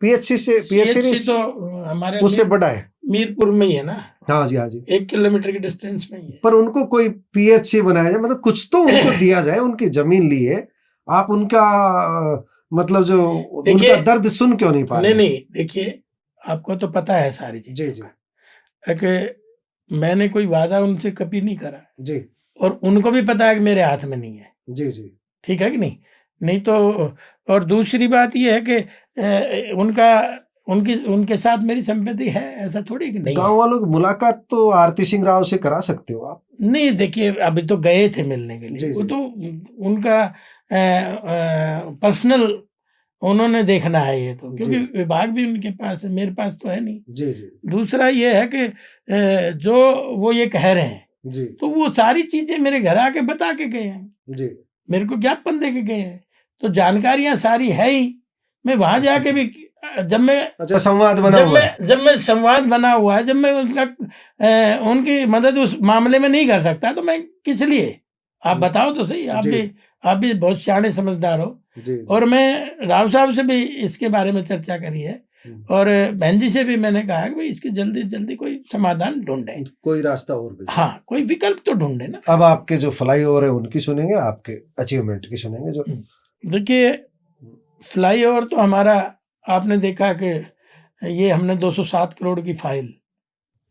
PHC तो हमारे उससे बड़ा है, मीरपुर में ही है ना। हाँ जी हाँ जी, 1 किलोमीटर की डिस्टेंस में ही है। पर उनको कोई PHC बनाया जाए, मतलब कुछ तो उनको दिया जाए। उनकी जमीन ली है, आप उनका मतलब जो उनका दर्द सुन क्यों नहीं पा रहे? नहीं, देखिए, आपको तो पता है सारी चीजें। जी जी, कि मैंने कोई वादा उनसे कभी नहीं करा जी, और उनको भी पता है कि मेरे हाथ में नहीं है। जी जी, ठीक है कि नहीं तो। और दूसरी बात ये है कि उनके साथ मेरी संपत्ति है, ऐसा थोड़ी कि नहीं। गांव वालों की मुलाकात तो आरती सिंह राव से करा सकते हो आप। नहीं, देखिए, अभी तो गए थे मिलने के लिए, जी, वो जी। तो उनका पर्सनल उन्होंने देखना है ये तो, क्योंकि जी। विभाग भी उनके पास है, मेरे पास तो है नहीं। जी जी दूसरा ये है कि जो वो ये कह रहे हैं, जी तो वो सारी चीजें मेरे घर आके बता के गए हैं, जी, मेरे को ज्ञापन दे के गए हैं, तो जानकारियां सारी है ही। मैं वहां जाके भी जब मैं अच्छा, संवाद बना हुआ है। जब मैं संवाद बना हुआ है, जब मैं उनकी मदद उस मामले में नहीं कर सकता, तो मैं किस लिए? आप बताओ तो सही। आप भी बहुत सियाने समझदार हो। जी, और मैं राव साहब से भी इसके बारे में चर्चा करी है और बहन जी से भी मैंने कहा कि भाई इसकी जल्दी जल्दी कोई समाधान ढूंढे, कोई रास्ता और भी। हाँ, कोई विकल्प तो ढूंढे ना। अब आपके जो फ्लाईओवर है उनकी सुनेंगे, आपके अचीवमेंट की सुनेंगे। जो देखिए, फ्लाईओवर तो हमारा, आपने देखा कि ये हमने 207 करोड़ की फाइल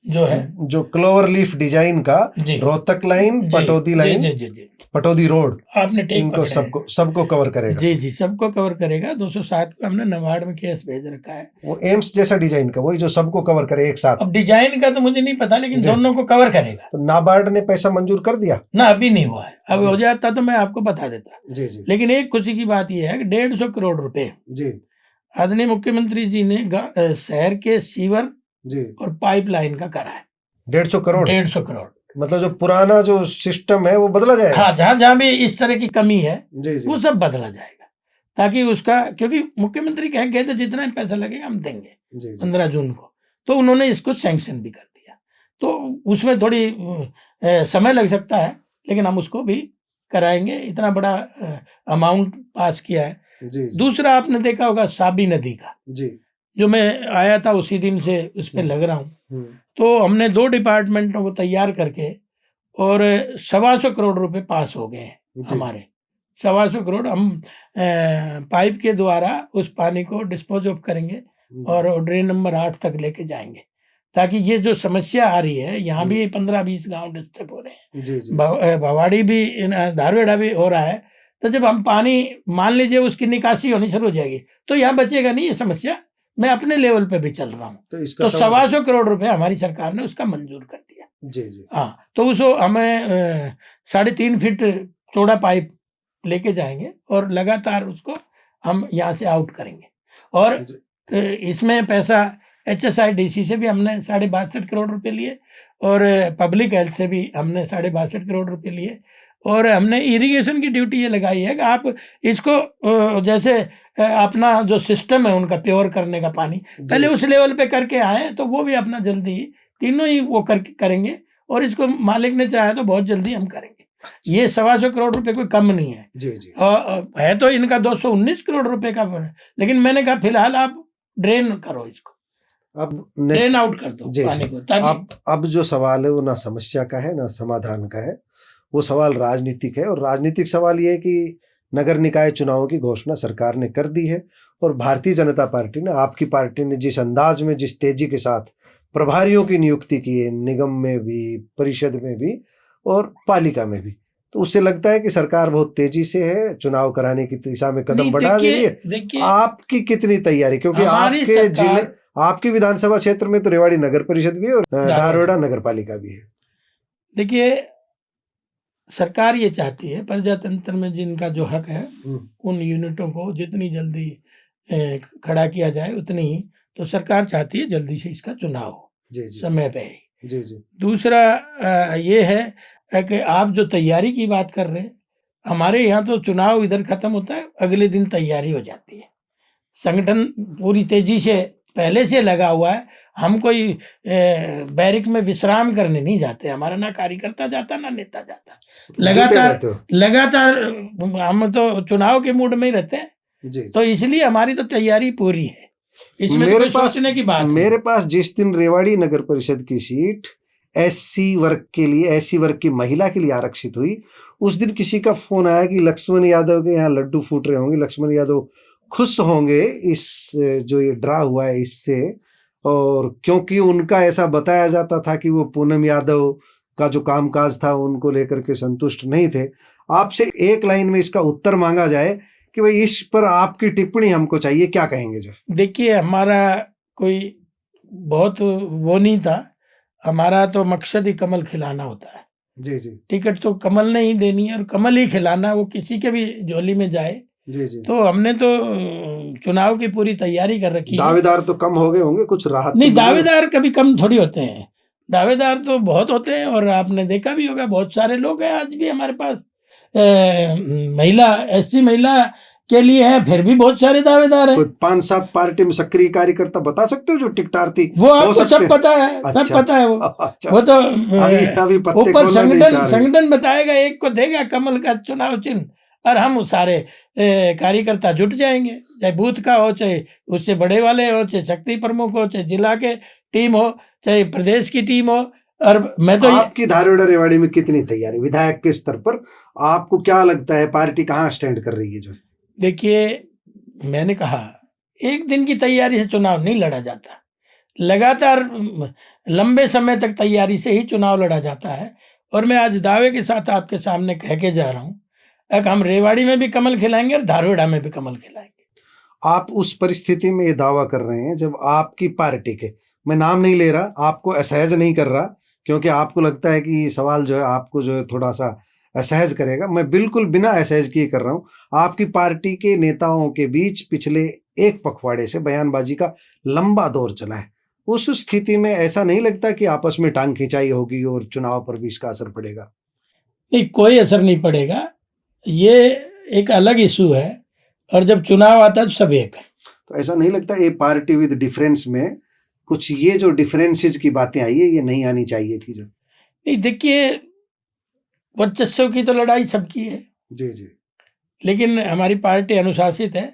जो है, जो क्लोवर लीफ डिजाइन का जी, रोहतक लाइन, पटौदी लाइन, जी, पटौदी रोड, आपने टेक इनको पकड़े हैं। सबको कवर करेगा। जी, सबको कवर करेगा। 207 को हमने नबार्ड में केस भेज रखा है। वो एम्स जैसा डिजाइन का, वही जो सबको कवर करे एक साथ। अब डिजाइन का तो मुझे नहीं पता, लेकिन जी। दोनों को कवर करेगा तो नाबार्ड ने पैसा मंजूर कर दिया ना, अभी नहीं हुआ है। अब जी। हो जाता तो मैं आपको बता देता। जी जी लेकिन एक खुशी की बात यह है कि 150 करोड़ रुपए जी आदरणीय मुख्यमंत्री जी ने शहर के सीवर जी, और पाइपलाइन का करा है। 150 करोड़। 150 करोड़, मतलब जो पुराना जो सिस्टम है वो बदला जाएगा। हाँ, जहां भी इस तरह की कमी है जी जी, वो सब बदला जाएगा, ताकि उसका, क्योंकि मुख्यमंत्री कह गए थे जितना भी पैसा लगेगा हम देंगे जी जी 15 जून को, तो उन्होंने इसको सैंक्शन भी कर दिया। तो उसमें थोड़ी समय लग सकता है, लेकिन हम उसको भी कराएंगे। इतना बड़ा अमाउंट पास किया है। जी जी दूसरा, आपने देखा होगा साबी नदी का, जी, जो मैं आया था उसी दिन से उस पर लग रहा हूँ। हम्म, तो हमने 2 डिपार्टमेंटों को तैयार करके और 125 करोड़ रुपए पास हो गए हैं जी, हमारे। 125 करोड़ हम पाइप के द्वारा उस पानी को डिस्पोज ऑफ करेंगे और ड्रेन नंबर 8 तक लेके जाएंगे, ताकि ये जो समस्या आ रही है, यहाँ भी 15-20 गांव डिस्टर्ब हो रहे हैं, जी जी भवाड़ी भी, धारवेड़ा भी हो रहा है। तो जब हम पानी मान लीजिए उसकी निकासी होनी शुरू हो जाएगी तो यहाँ बचेगा नहीं ये समस्या। मैं अपने लेवल पे भी चल रहा हूँ। तो इसका तो 125 करोड़ रुपए हमारी सरकार ने उसका मंजूर कर दिया। जी जी हाँ, तो उसको हमें 3.5 फीट चौड़ा पाइप लेके जाएंगे और लगातार उसको हम यहाँ से आउट करेंगे। और इसमें पैसा HSIDC से भी हमने 62.5 करोड़ रुपए लिए और पब्लिक हेल्थ से भी हमने 62.5 करोड़ रुपए लिए। और हमने इरिगेशन की ड्यूटी ये लगाई है कि आप इसको जैसे अपना जो सिस्टम है उनका प्योर करने का पानी पहले उस लेवल पे करके आए, तो वो भी अपना जल्दी तीनों ही वो करेंगे। और इसको मालिक ने चाहा तो बहुत जल्दी हम करेंगे। ये 125 करोड़ रुपए कोई कम नहीं है। जी जी है तो इनका 219 करोड़ रुपए का, लेकिन मैंने कहा फिलहाल आप ड्रेन करो, इसको अब ड्रेन आउट कर दो जी पानी को, ताकि अब जो सवाल है वो ना समस्या का है ना समाधान का है, वो सवाल राजनीतिक है। और राजनीतिक सवाल ये है कि नगर निकाय चुनावों की घोषणा सरकार ने कर दी है और भारतीय जनता पार्टी ने, आपकी पार्टी ने जिस अंदाज में, जिस तेजी के साथ प्रभारियों की नियुक्ति की है, निगम में भी, परिषद में भी और पालिका में भी, तो उससे लगता है कि सरकार बहुत तेजी से है चुनाव कराने की दिशा में कदम बढ़ा रही है। देखिए आपकी कितनी तैयारी, क्योंकि आपके जिले, आपकी विधानसभा क्षेत्र में तो रेवाड़ी नगर परिषद भी है और धारवेड़ा नगर पालिका भी है। देखिए सरकार ये चाहती है प्रजातंत्र में जिनका जो हक है उन यूनिटों को जितनी जल्दी खड़ा किया जाए उतनी ही, तो सरकार चाहती है जल्दी से इसका चुनाव हो, समय पे ही। जी जी दूसरा ये है कि आप जो तैयारी की बात कर रहे हैं, हमारे यहाँ तो चुनाव इधर खत्म होता है, अगले दिन तैयारी हो जाती है। संगठन पूरी तेजी से पहले से लगा हुआ है। हम कोई बैरिक में विश्राम करने नहीं जाते, हमारा ना कार्यकर्ता जाता ना नेता जाता, लगातार हम तो चुनाव के मूड में ही रहते हैं। जी। तो इसलिए हमारी तो तैयारी पूरी है, इसमें कोई सोचने की बात मेरे पास जिस दिन रेवाड़ी नगर परिषद की सीट SC वर्ग के लिए, SC वर्ग की महिला के लिए आरक्षित हुई, उस दिन किसी का फोन आया कि लक्ष्मण यादव के यहाँ लड्डू फूट रहे होंगे, लक्ष्मण यादव खुश होंगे इस जो ये ड्रा हुआ है इससे, और क्योंकि उनका ऐसा बताया जाता था कि वो पूनम यादव का जो कामकाज था उनको लेकर के संतुष्ट नहीं थे। आपसे एक लाइन में इसका उत्तर मांगा जाए कि भाई इस पर आपकी टिप्पणी हमको चाहिए, क्या कहेंगे? जो देखिए हमारा कोई बहुत वो नहीं था, हमारा तो मकसद ही कमल खिलाना होता है। जी जी टिकट तो कमल ने ही देनी है और कमल ही खिलाना, वो किसी के भी झोली में जाए। जी जी तो हमने तो चुनाव की पूरी तैयारी कर रखी है। दावेदार तो कम हो गए होंगे, कुछ राहत नहीं, दावेदार कभी कम थोड़ी होते हैं, दावेदार तो बहुत होते हैं। और आपने देखा भी होगा बहुत सारे लोग हैं आज भी हमारे पास, महिला SC महिला के लिए है, फिर भी बहुत सारे दावेदार हैं। 5-7 पार्टी में सक्रिय कार्यकर्ता बता सकते हो जो टिकटार्थी? वो आपको सब पता है, सब पता है। वो तो अभी ऊपर संगठन बताएगा, एक को देगा कमल का चुनाव चिन्ह और हम सारे कार्यकर्ता जुट जाएंगे, चाहे बूथ का हो, चाहे उससे बड़े वाले हो, चाहे शक्ति प्रमुख हो, चाहे जिला के टीम हो, चाहे प्रदेश की टीम हो। और मैं तो आपकी धारवेड़ा रेवाड़ी में कितनी तैयारी विधायक के स्तर पर, आपको क्या लगता है पार्टी कहाँ स्टैंड कर रही है? जो देखिए मैंने कहा एक दिन की तैयारी से चुनाव नहीं लड़ा जाता, लगातार लंबे समय तक तैयारी से ही चुनाव लड़ा जाता है। और मैं आज दावे के साथ आपके सामने कह के जा रहा हूँ, हम रेवाड़ी में भी कमल खिलाएंगे और धारवेड़ा में भी कमल खिलाएंगे। आप उस परिस्थिति में ये दावा कर रहे हैं जब आपकी पार्टी के, मैं नाम नहीं ले रहा, आपको असहज नहीं कर रहा, क्योंकि आपको लगता है कि ये सवाल जो है आपको जो है थोड़ा सा असहज करेगा, मैं बिल्कुल बिना असहज किए कर रहा हूँ। आपकी पार्टी के नेताओं के बीच पिछले एक पखवाड़े से बयानबाजी का लंबा दौर चला है, उस स्थिति में ऐसा नहीं लगता कि आपस में टांग खिंचाई होगी और चुनाव पर भी इसका असर पड़ेगा? नहीं, कोई असर नहीं पड़ेगा, ये एक अलग इशू है और जब चुनाव आता है तो सब एक है। तो ऐसा नहीं लगता ये पार्टी विद डिफरेंस में कुछ ये जो डिफरेंसेस की बातें आई है ये नहीं आनी चाहिए थी? जो नहीं, देखिए वर्चस्व की तो लड़ाई सबकी है जी जी, लेकिन हमारी पार्टी अनुशासित है।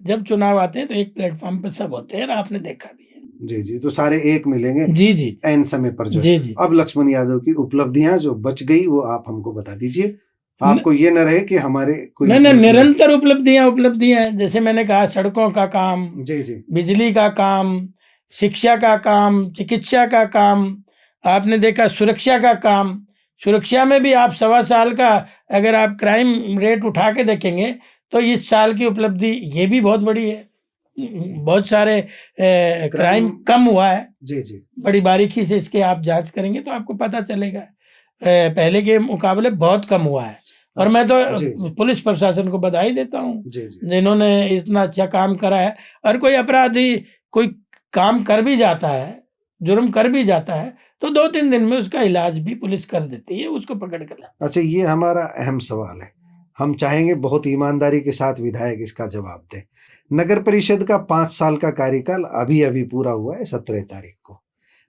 जब चुनाव आते हैं तो एक प्लेटफॉर्म पर सब होते हैं और आपने देखा भी है। जी जी, तो सारे एक मिलेंगे जी जी एन समय पर जो जी जी। अब लक्ष्मण यादव की उपलब्धियां जो बच गई वो आप हमको बता दीजिए। आपको ये न रहे कि हमारे कोई नहीं, निरंतर उपलब्धियां हैं। जैसे मैंने कहा, सड़कों का काम, जी जी बिजली का काम, शिक्षा का काम, चिकित्सा का काम, आपने देखा सुरक्षा का काम। सुरक्षा में भी आप 1.25 साल का अगर आप क्राइम रेट उठा के देखेंगे तो इस साल की उपलब्धि ये भी बहुत बड़ी है। बहुत सारे क्राइम कम हुआ है। जी जी बड़ी बारीकी से इसके आप जांच करेंगे तो आपको पता चलेगा पहले के मुकाबले बहुत कम हुआ है। और मैं तो जी, जी। पुलिस प्रशासन को बधाई देता हूँ जी जी जिन्होंने इतना अच्छा काम करा है। और कोई अपराधी कोई काम कर भी जाता है, जुर्म कर भी जाता है, तो 2-3 दिन में उसका इलाज भी पुलिस कर देती है, उसको पकड़ कर। अच्छा, ये हमारा अहम सवाल है, हम चाहेंगे बहुत ईमानदारी के साथ विधायक इसका जवाब दे। नगर परिषद का 5 साल का कार्यकाल अभी अभी पूरा हुआ है 17 तारीख को।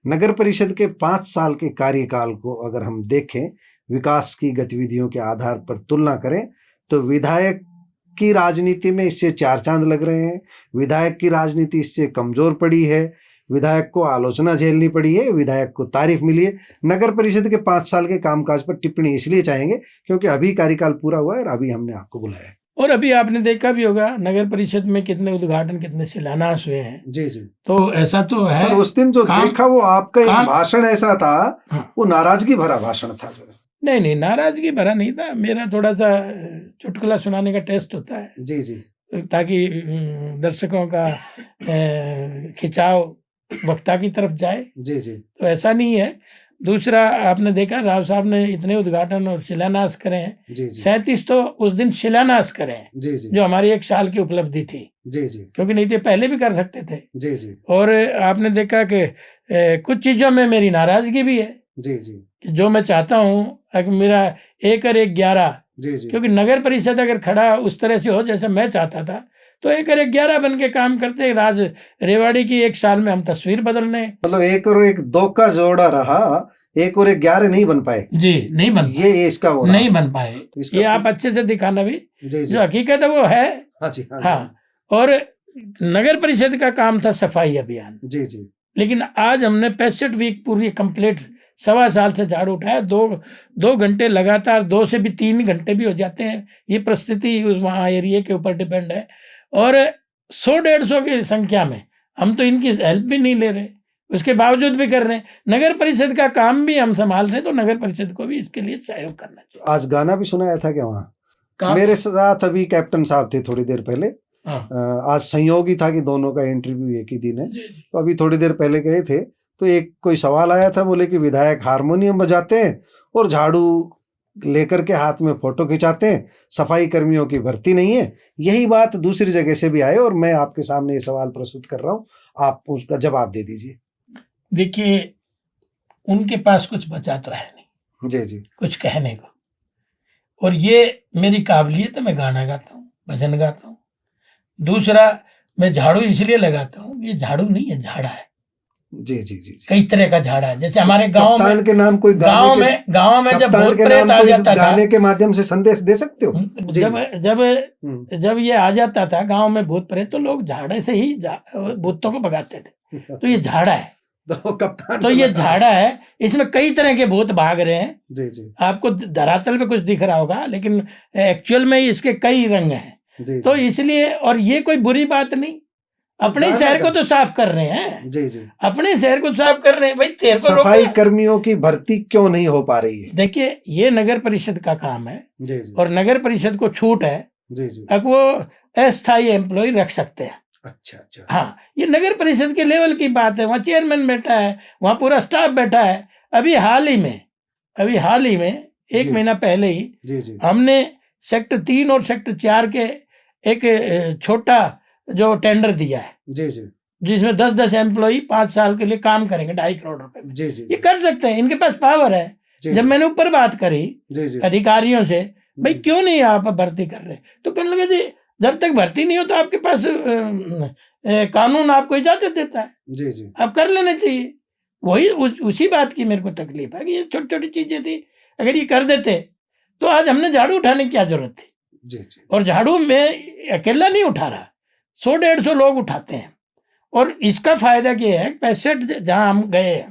नगर परिषद के 5 साल के कार्यकाल को अगर हम देखें, विकास की गतिविधियों के आधार पर तुलना करें, तो विधायक की राजनीति में इससे 4 चांद लग रहे हैं। विधायक की राजनीति इससे कमजोर पड़ी है, विधायक को आलोचना झेलनी पड़ी है, विधायक को तारीफ मिली है। नगर परिषद के 5 साल के कामकाज पर टिप्पणी इसलिए चाहेंगे क्योंकि अभी कार्यकाल पूरा हुआ है और अभी हमने आपको बुलाया है। और अभी आपने देखा भी होगा नगर परिषद में कितने उद्घाटन, कितने शिलान्यास हुए हैं। जी जी। तो ऐसा तो है। पर उस दिन जो देखा वो आपका एक भाषण ऐसा था, हाँ, वो नाराजगी भरा भाषण था। नहीं, नाराजगी भरा नहीं था। मेरा थोड़ा सा चुटकुला सुनाने का टेस्ट होता है। जी जी। ताकि दर्शकों का खिंचाव वक्ता की तरफ जाए। जी जी। तो ऐसा नहीं है। दूसरा, आपने देखा राव साहब ने इतने उद्घाटन और शिलान्यास करे हैं। जी जी। 37 तो उस दिन शिलान्यास करे हैं। जी जी। जो हमारी 1 साल की उपलब्धि थी। जी जी। क्योंकि नहीं तो पहले भी कर सकते थे। जी जी। और आपने देखा कि कुछ चीजों में मेरी नाराजगी भी है। जी जी। जो मैं चाहता हूँ अगर मेरा 1 और 1 11, जी जी। क्योंकि नगर परिषद अगर खड़ा उस तरह से हो जैसे मैं चाहता था तो 1 और 1 11 बन के काम करते। राज रेवाड़ी की 1 साल में हम तस्वीर बदलने, मतलब 1 और 1 2 का जोड़ा रहा, 1 और 1 11 नहीं बन पाए। जी नहीं बन पाए। ये इसका हो नहीं बन पाए। तो ये आप अच्छे से दिखाना भी। जी जी। जो हकीकत है वो है। हाँ जी। हाँ। और नगर परिषद का काम था सफाई अभियान। जी जी। लेकिन आज हमने 65 वीक पूरी कंप्लीट 1.25 साल से झाड़ू उठाया। 2 घंटे लगातार, 2 से भी 3 घंटे भी हो जाते हैं। ये परिस्थिति उस वहाँ एरिया के ऊपर डिपेंड है। और 100-150 की संख्या में हम तो इनकी हेल्प भी नहीं ले रहे, उसके बावजूद भी कर रहे हैं। नगर परिषद का काम भी हम संभाल रहे हैं, तो नगर परिषद को भी इसके लिए सहयोग करना चाहिए। आज गाना भी सुनाया था क्या वहाँ? मेरे साथ अभी कैप्टन साहब थे थोड़ी देर पहले। आज संयोग ही था कि दोनों का इंटरव्यू एक ही दिन है, तो अभी थोड़ी देर पहले गए थे तो एक कोई सवाल आया था, बोले कि विधायक हारमोनियम बजाते हैं और झाड़ू लेकर के हाथ में फोटो खिंचाते हैं, सफाई कर्मियों की भर्ती नहीं है। यही बात दूसरी जगह से भी आए और मैं आपके सामने ये सवाल प्रस्तुत कर रहा हूँ, आप उसका जवाब दे दीजिए। देखिए, उनके पास कुछ बचा तो है नहीं जी जी कुछ कहने को, और ये मेरी काबिलियत है, मैं गाना गाता हूँ, भजन गाता हूँ। दूसरा, मैं झाड़ू इसलिए लगाता हूँ, ये झाड़ू नहीं है, झाड़ा है। जी जी जी। कई तरह का झाड़ा है। जैसे हमारे गांव में के नाम कोई गांव में जब भूत प्रेत आ जाता था, गाने के माध्यम से संदेश दे सकते हो? जब ये आ जाता था गांव में भूत प्रेत, तो लोग झाड़े से ही भूतों को भगाते थे। तो ये झाड़ा है। तो ये झाड़ा है, इसमें कई तरह के भूत भाग रहे हैं। जी जी। आपको धरातल पे कुछ दिख रहा होगा, लेकिन एक्चुअल में इसके कई रंग हैं। तो इसलिए, और ये कोई बुरी बात नहीं, अपने शहर को तो साफ कर रहे हैं। जी जी। अपने शहर को साफ कर रहे हैं भाई। तेरे को सफाई कर्मियों की भर्ती क्यों नहीं हो पा रही है? देखिए, ये नगर परिषद का काम है। जी जी। और नगर परिषद को छूट है। जी जी। अब वो अस्थायी एम्प्लॉय रख सकते हैं। अच्छा अच्छा। हाँ, ये नगर परिषद के लेवल की बात है। वहाँ चेयरमैन बैठा है, वहाँ पूरा स्टाफ बैठा है। अभी हाल ही में 1 महीना पहले ही जी जी। हमने सेक्टर 3 और सेक्टर 4 के एक छोटा जो टेंडर दिया है। जी जी। जिसमें 10-10 एम्प्लॉई 5 साल के लिए काम करेंगे 2.5 करोड़ रुपए में। जी जी। ये कर सकते हैं, इनके पास पावर है। जब मैंने ऊपर बात करी जी जी। अधिकारियों से, भाई क्यों नहीं आप भर्ती कर रहे, तो कहने लगे जी जब तक भर्ती नहीं हो तो आपके पास कानून आपको इजाजत देता है, जी जी, आप कर लेने चाहिए। वही उसी बात की मेरे को तकलीफ है कि ये छोटी छोटी चीजें थी, अगर ये कर देते तो आज हमने झाड़ू उठाने की क्या जरूरत थी। जी जी। और झाड़ू में अकेला नहीं उठा रहा, 100-150 लोग उठाते हैं। और इसका फायदा क्या है, 65 जहाँ हम गए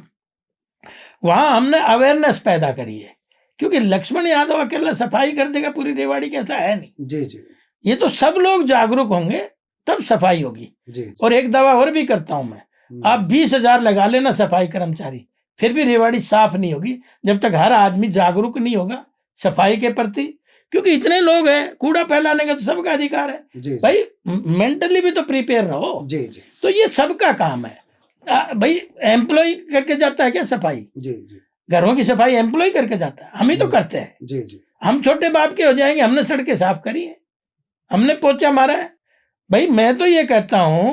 वहाँ हमने अवेयरनेस पैदा करी है क्योंकि लक्ष्मण यादव अकेला सफाई कर देगा पूरी रेवाड़ी की, ऐसा है नहीं। जी जी ये तो सब लोग जागरूक होंगे तब सफाई होगी। जी और एक दावा और भी करता हूं मैं, आप 20,000 लगा लेना सफाई कर्मचारी, फिर भी रेवाड़ी साफ नहीं होगी जब तक हर आदमी जागरूक नहीं होगा सफाई के प्रति। क्योंकि इतने लोग हैं, कूड़ा फैलाने का तो सबका अधिकार है जी भाई, मेंटली भी तो प्रिपेयर रहो। जी जी तो ये सबका काम है। भाई एम्प्लॉय करके जाता है क्या सफाई? जी जी घरों की सफाई एम्प्लॉय करके जाता है, हम ही तो करते हैं। जी जी हम छोटे बाप के हो जाएंगे, हमने सड़कें साफ करी है, हमने पोछा मारा है। भाई मैं तो ये कहता हूं,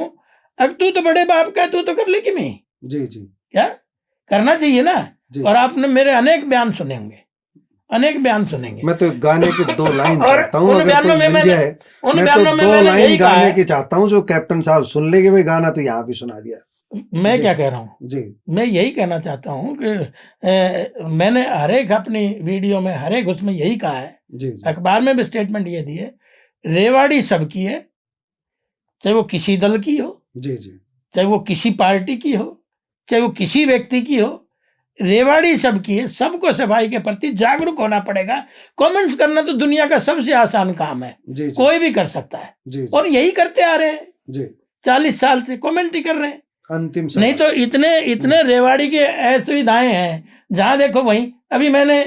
अब तू तो बड़े बाप का है, तू तो कर ले कि नहीं? जी जी क्या करना चाहिए ना। जी। और आपने मेरे अनेक बयान सुने होंगे, अनेक बयान सुनेंगे। मैं तो एक गाने की 2 लाइन और चाहता हूँ, उन अगर बयानों कोई में मिल मैंने- जाए। उन मैं तो बयानों में 2 मैंने लाइन यही कहा गाने है। की चाहता हूँ जो कैप्टन साहब सुन लेंगे, भाई गाना तो यहाँ भी सुना दिया। मैं जी। क्या कह रहा हूँ, जी मैं यही कहना चाहता हूँ कि मैंने हर एक अपनी वीडियो में, हर एक उसमें यही कहा है, जी जी अखबार में भी स्टेटमेंट ये दी है, रेवाड़ी सबकी है, चाहे वो किसी दल की हो, जी जी चाहे वो किसी पार्टी की हो, चाहे वो किसी व्यक्ति की हो, रेवाड़ी सबकी है। सबको सफाई के प्रति जागरूक होना पड़ेगा। कमेंट्स करना तो दुनिया का सबसे आसान काम है, जी जी कोई भी कर सकता है, जी और यही करते आ रहे हैं जी 40 साल से, कमेंट ही कर रहे हैं। अंतिम नहीं सवाल। तो इतने इतने रेवाड़ी के असुविधाएं हैं, जहां देखो वहीं। अभी मैंने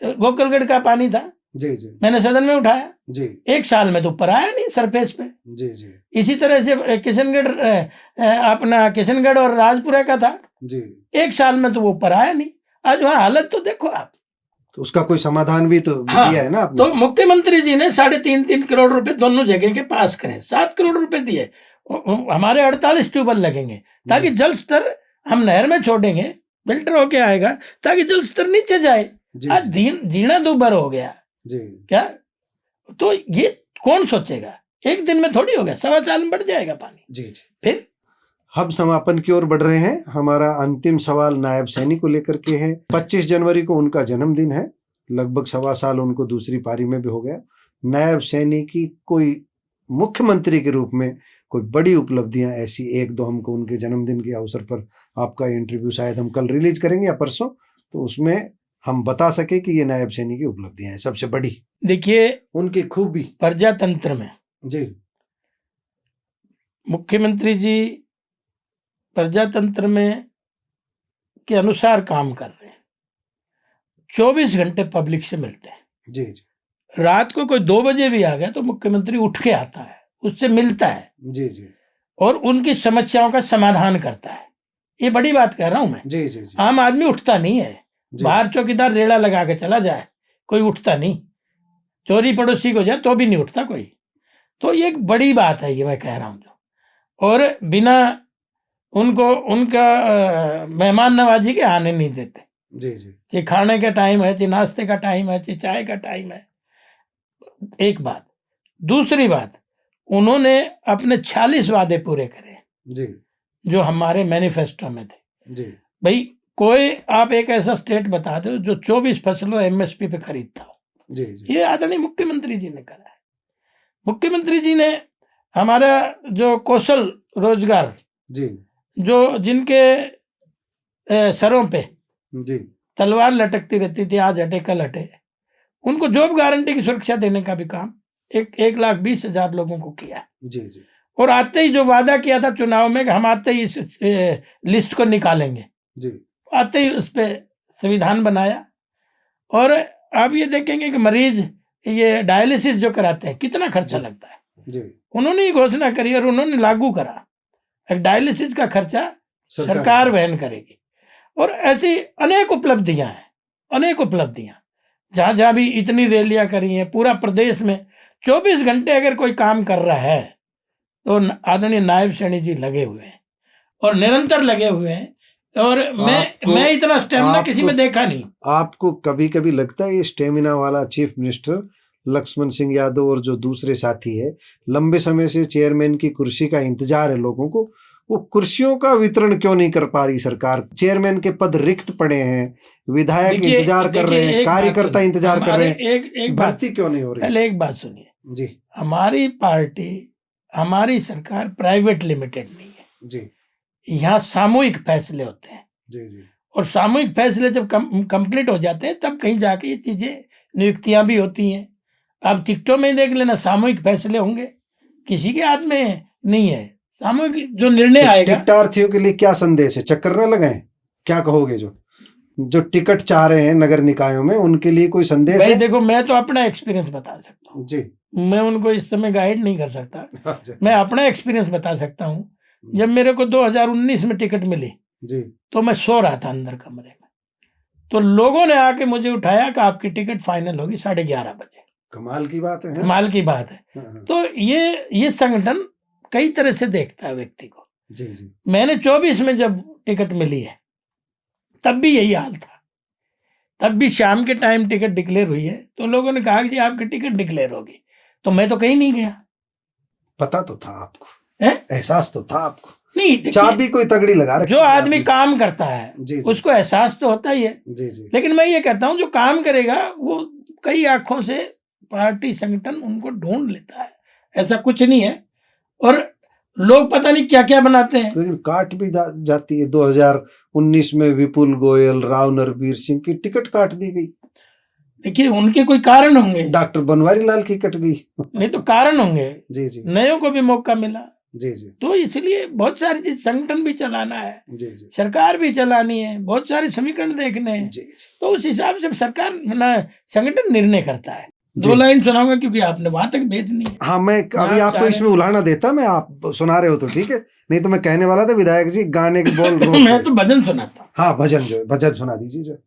गोकुलगढ़ का पानी था, जी जी मैंने सदन में उठाया, जी 1 साल में तो ऊपर आया नहीं सरफेस पे। जी जी इसी तरह से किशनगढ़ अपना किशनगढ़ और राजपुरा का था, जी 1 साल में तो वो ऊपर आया नहीं। आज वहाँ हालत तो देखो आप। तो उसका कोई समाधान भी तो हाँ, दिया है ना आपने? तो मुख्यमंत्री जी ने 3.5 करोड़ रुपए दोनों जगह के पास करें, 7 करोड़ रुपए दिए। हमारे 48 ट्यूबवेल लगेंगे, ताकि जल स्तर हम नहर में छोड़ेंगे, फिल्टर होके आएगा, ताकि जल स्तर नीचे जाए। जी आज जीना दूभर हो गया जी क्या? तो ये कौन सोचेगा? एक दिन में थोड़ी होगा, 1.25 साल में बढ़ जाएगा पानी। जी जी। फिर हम समापन की ओर बढ़ रहे हैं। हमारा अंतिम सवाल नायब सैनी को लेकर के है। 25 जनवरी को उनका जन्मदिन है, लगभग 1.25 साल उनको दूसरी पारी में भी हो गया। नायब सैनी की कोई मुख्यमंत्री के रूप में कोई बड़ी उपलब्धियां ऐसी 1-2 हमको उनके जन्मदिन के अवसर पर, आपका इंटरव्यू शायद हम कल रिलीज करेंगे या परसों, तो उसमें हम बता सके कि ये नायब सैनी की उपलब्धियां हैं सबसे बड़ी, देखिए, उनकी खूबी। प्रजातंत्र में जी मुख्यमंत्री जी प्रजातंत्र में के अनुसार काम कर रहे हैं। 24 घंटे पब्लिक से मिलते हैं। जी जी रात को कोई 2 बजे भी आ गया तो मुख्यमंत्री उठ के आता है, उससे मिलता है जी जी और उनकी समस्याओं का समाधान करता है। ये बड़ी बात कह रहा हूं मैं। जी जी जी आम आदमी उठता नहीं है, जी। बाहर चौकीदार रेड़ा लगा के चला जाए, कोई उठता नहीं। चोरी पड़ोसी को जाए तो भी नहीं उठता कोई। तो ये एक बड़ी बात है, ये मैं कह रहा हूँ। और बिना उनको उनका मेहमान नवाजी के आने नहीं देते। जी जी चाहे खाने का टाइम है, चाहे नाश्ते का टाइम है, चाहे चाय का टाइम है। एक बात। दूसरी बात, उन्होंने अपने 46 वादे पूरे करे जी जो हमारे मैनिफेस्टो में थे। जी भाई कोई आप एक ऐसा स्टेट बता दो जो 24 फसलों एमएसपी पे खरीदता हो। जी जी ये आदरणीय मुख्यमंत्री जी ने करा है। मुख्यमंत्री जी ने हमारा जो कौशल रोजगार, जी जो जिनके सरों पे जी तलवार लटकती रहती थी, आज हटे कल हटे, उनको जॉब गारंटी की सुरक्षा देने का भी काम 1,20,000 लोगों को किया। जी जी और आते ही जो वादा किया था चुनाव में कि हम आते ही इस लिस्ट को निकालेंगे, जी आते ही उस पर संविधान बनाया। और आप ये देखेंगे कि मरीज ये डायलिसिस जो कराते हैं कितना खर्चा लगता है, जी उन्होंने ही घोषणा करी और उन्होंने लागू करा। एक डायलिसिस का खर्चा सरकार वहन करेगी। और ऐसी अनेक उपलब्धियां हैं, अनेक उपलब्धियां। जहां जहां भी इतनी रैलियां करी हैं पूरा प्रदेश में, 24 घंटे अगर कोई काम कर रहा है तो आदरणीय नायब सैनी जी लगे हुए हैं और निरंतर लगे हुए हैं। और मैं इतना स्टेमिना किसी में देखा नहीं। आपको कभी कभी लगता है ये स्टेमिना वाला चीफ मिनिस्टर लक्ष्मण सिंह यादव और जो दूसरे साथी है, लंबे समय से चेयरमैन की कुर्सी का इंतजार है लोगों को, वो कुर्सियों का वितरण क्यों नहीं कर पा रही सरकार? चेयरमैन के पद रिक्त पड़े हैं, विधायक इंतजार कर रहे हैं, कार्यकर्ता इंतजार कर रहे हैं, एक भर्ती क्यों नहीं हो रही? पहले एक बात सुनिए जी। हमारी पार्टी, हमारी सरकार प्राइवेट लिमिटेड नहीं है जी यहाँ सामूहिक फैसले होते हैं। जी जी और सामूहिक फैसले जब कंप्लीट हो जाते हैं तब कहीं जाके ये चीजें नियुक्तियां भी होती हैं। आप टिकटों में ही देख लेना, सामूहिक फैसले होंगे, किसी के हाथ में नहीं है। सामूहिक जो निर्णय आएगा। टिकटार्थियों के लिए क्या संदेश है? चक्कर न लगाएं, क्या कहोगे? जो टिकट चाह रहे हैं नगर निकायों में, उनके लिए कोई संदेश भाई है? देखो, मैं तो अपना एक्सपीरियंस बता सकता हूँ जी मैं उनको इस समय गाइड नहीं कर सकता। अच्छा, मैं अपना एक्सपीरियंस बता सकता हूँ। जब मेरे को 2019 में टिकट मिली जी तो मैं सो रहा था अंदर कमरे में, तो लोगों ने आके मुझे उठाया कि आपकी टिकट फाइनल होगी 11:30 बजे। कमाल की बात है। कमाल की बात है। हाँ, तो ये संगठन कई तरह से देखता है व्यक्ति को। जी जी मैंने 24 में जब टिकट मिली है तब भी यही हाल था। तब भी शाम के टाइम टिकट डिक्लेयर हुई है तो लोगों ने कहा कि जी आपकी टिकट डिक्लेयर होगी, तो मैं तो कहीं नहीं गया। पता तो था आपको, है? एहसास तो था आपको। नहीं, देखिए, चाबी कोई तगड़ी लगा रखी जो है आदमी आपने। काम करता है जी जी उसको एहसास तो होता ही है। जी जी लेकिन मैं ये कहता हूँ जो काम करेगा वो कई आंखों से पार्टी संगठन उनको ढूंढ लेता है, ऐसा कुछ नहीं है। और लोग पता नहीं क्या क्या बनाते हैं। लेकिन काट भी जाती है। 2019 में विपुल गोयल, राव नरबीर सिंह की टिकट काट दी गई। देखिए, उनके कोई कारण होंगे। डॉक्टर बनवारी लाल की कट गई। नहीं तो कारण होंगे। जी जी नयों को भी मौका मिला, जी जी तो इसलिए बहुत सारी चीज, संगठन भी चलाना है, जी जी सरकार भी चलानी है, बहुत सारे समीकरण देखने हैं। जी जी तो उस हिसाब से सरकार संगठन निर्णय करता है। जी। 2 लाइन सुनाऊंगा क्योंकि आपने वहां तक भेजनी है। हाँ, मैं अभी आप आपको चाह इसमें उलाहना देता, मैं आप सुना रहे हो तो ठीक है, नहीं तो मैं कहने वाला था विधायक जी गाने के बोल रोक मैं दे। तो भजन सुनाता हूँ। हाँ, भजन जो है, भजन सुना दीजिए जो।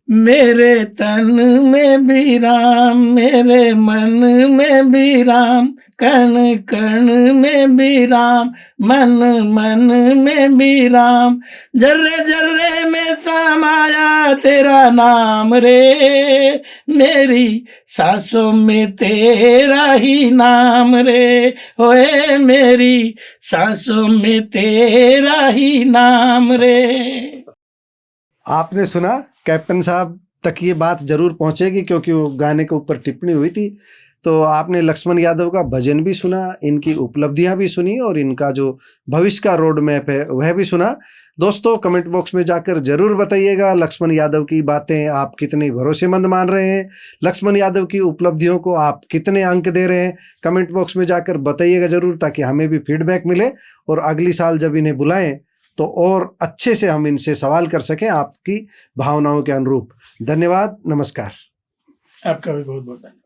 मेरे तन में भी राम, मेरे मन में भी राम, कण कण में भी राम, मन मन में भी राम, जर्रे जर्रे में समाया तेरा नाम रे, मेरी सांसों में तेरा ही नाम रे, ओए मेरी सांसों में तेरा ही नाम रे। आपने सुना, कैप्टन साहब तक ये बात जरूर पहुंचेगी क्योंकि वो गाने के ऊपर टिप्पणी हुई थी। तो आपने लक्ष्मण यादव का भजन भी सुना, इनकी उपलब्धियां भी सुनी और इनका जो भविष्य का रोड मैप है वह भी सुना। दोस्तों, कमेंट बॉक्स में जाकर जरूर बताइएगा लक्ष्मण यादव की बातें आप कितनी भरोसेमंद मान रहे हैं, लक्ष्मण यादव की उपलब्धियों को आप कितने अंक दे रहे हैं। कमेंट बॉक्स में जाकर बताइएगा जरूर, ताकि हमें भी फीडबैक मिले और अगली साल जब इन्हें बुलाएं तो और अच्छे से हम इनसे सवाल कर सकें आपकी भावनाओं के अनुरूप। धन्यवाद, नमस्कार। आपका भी बहुत बहुत धन्यवाद।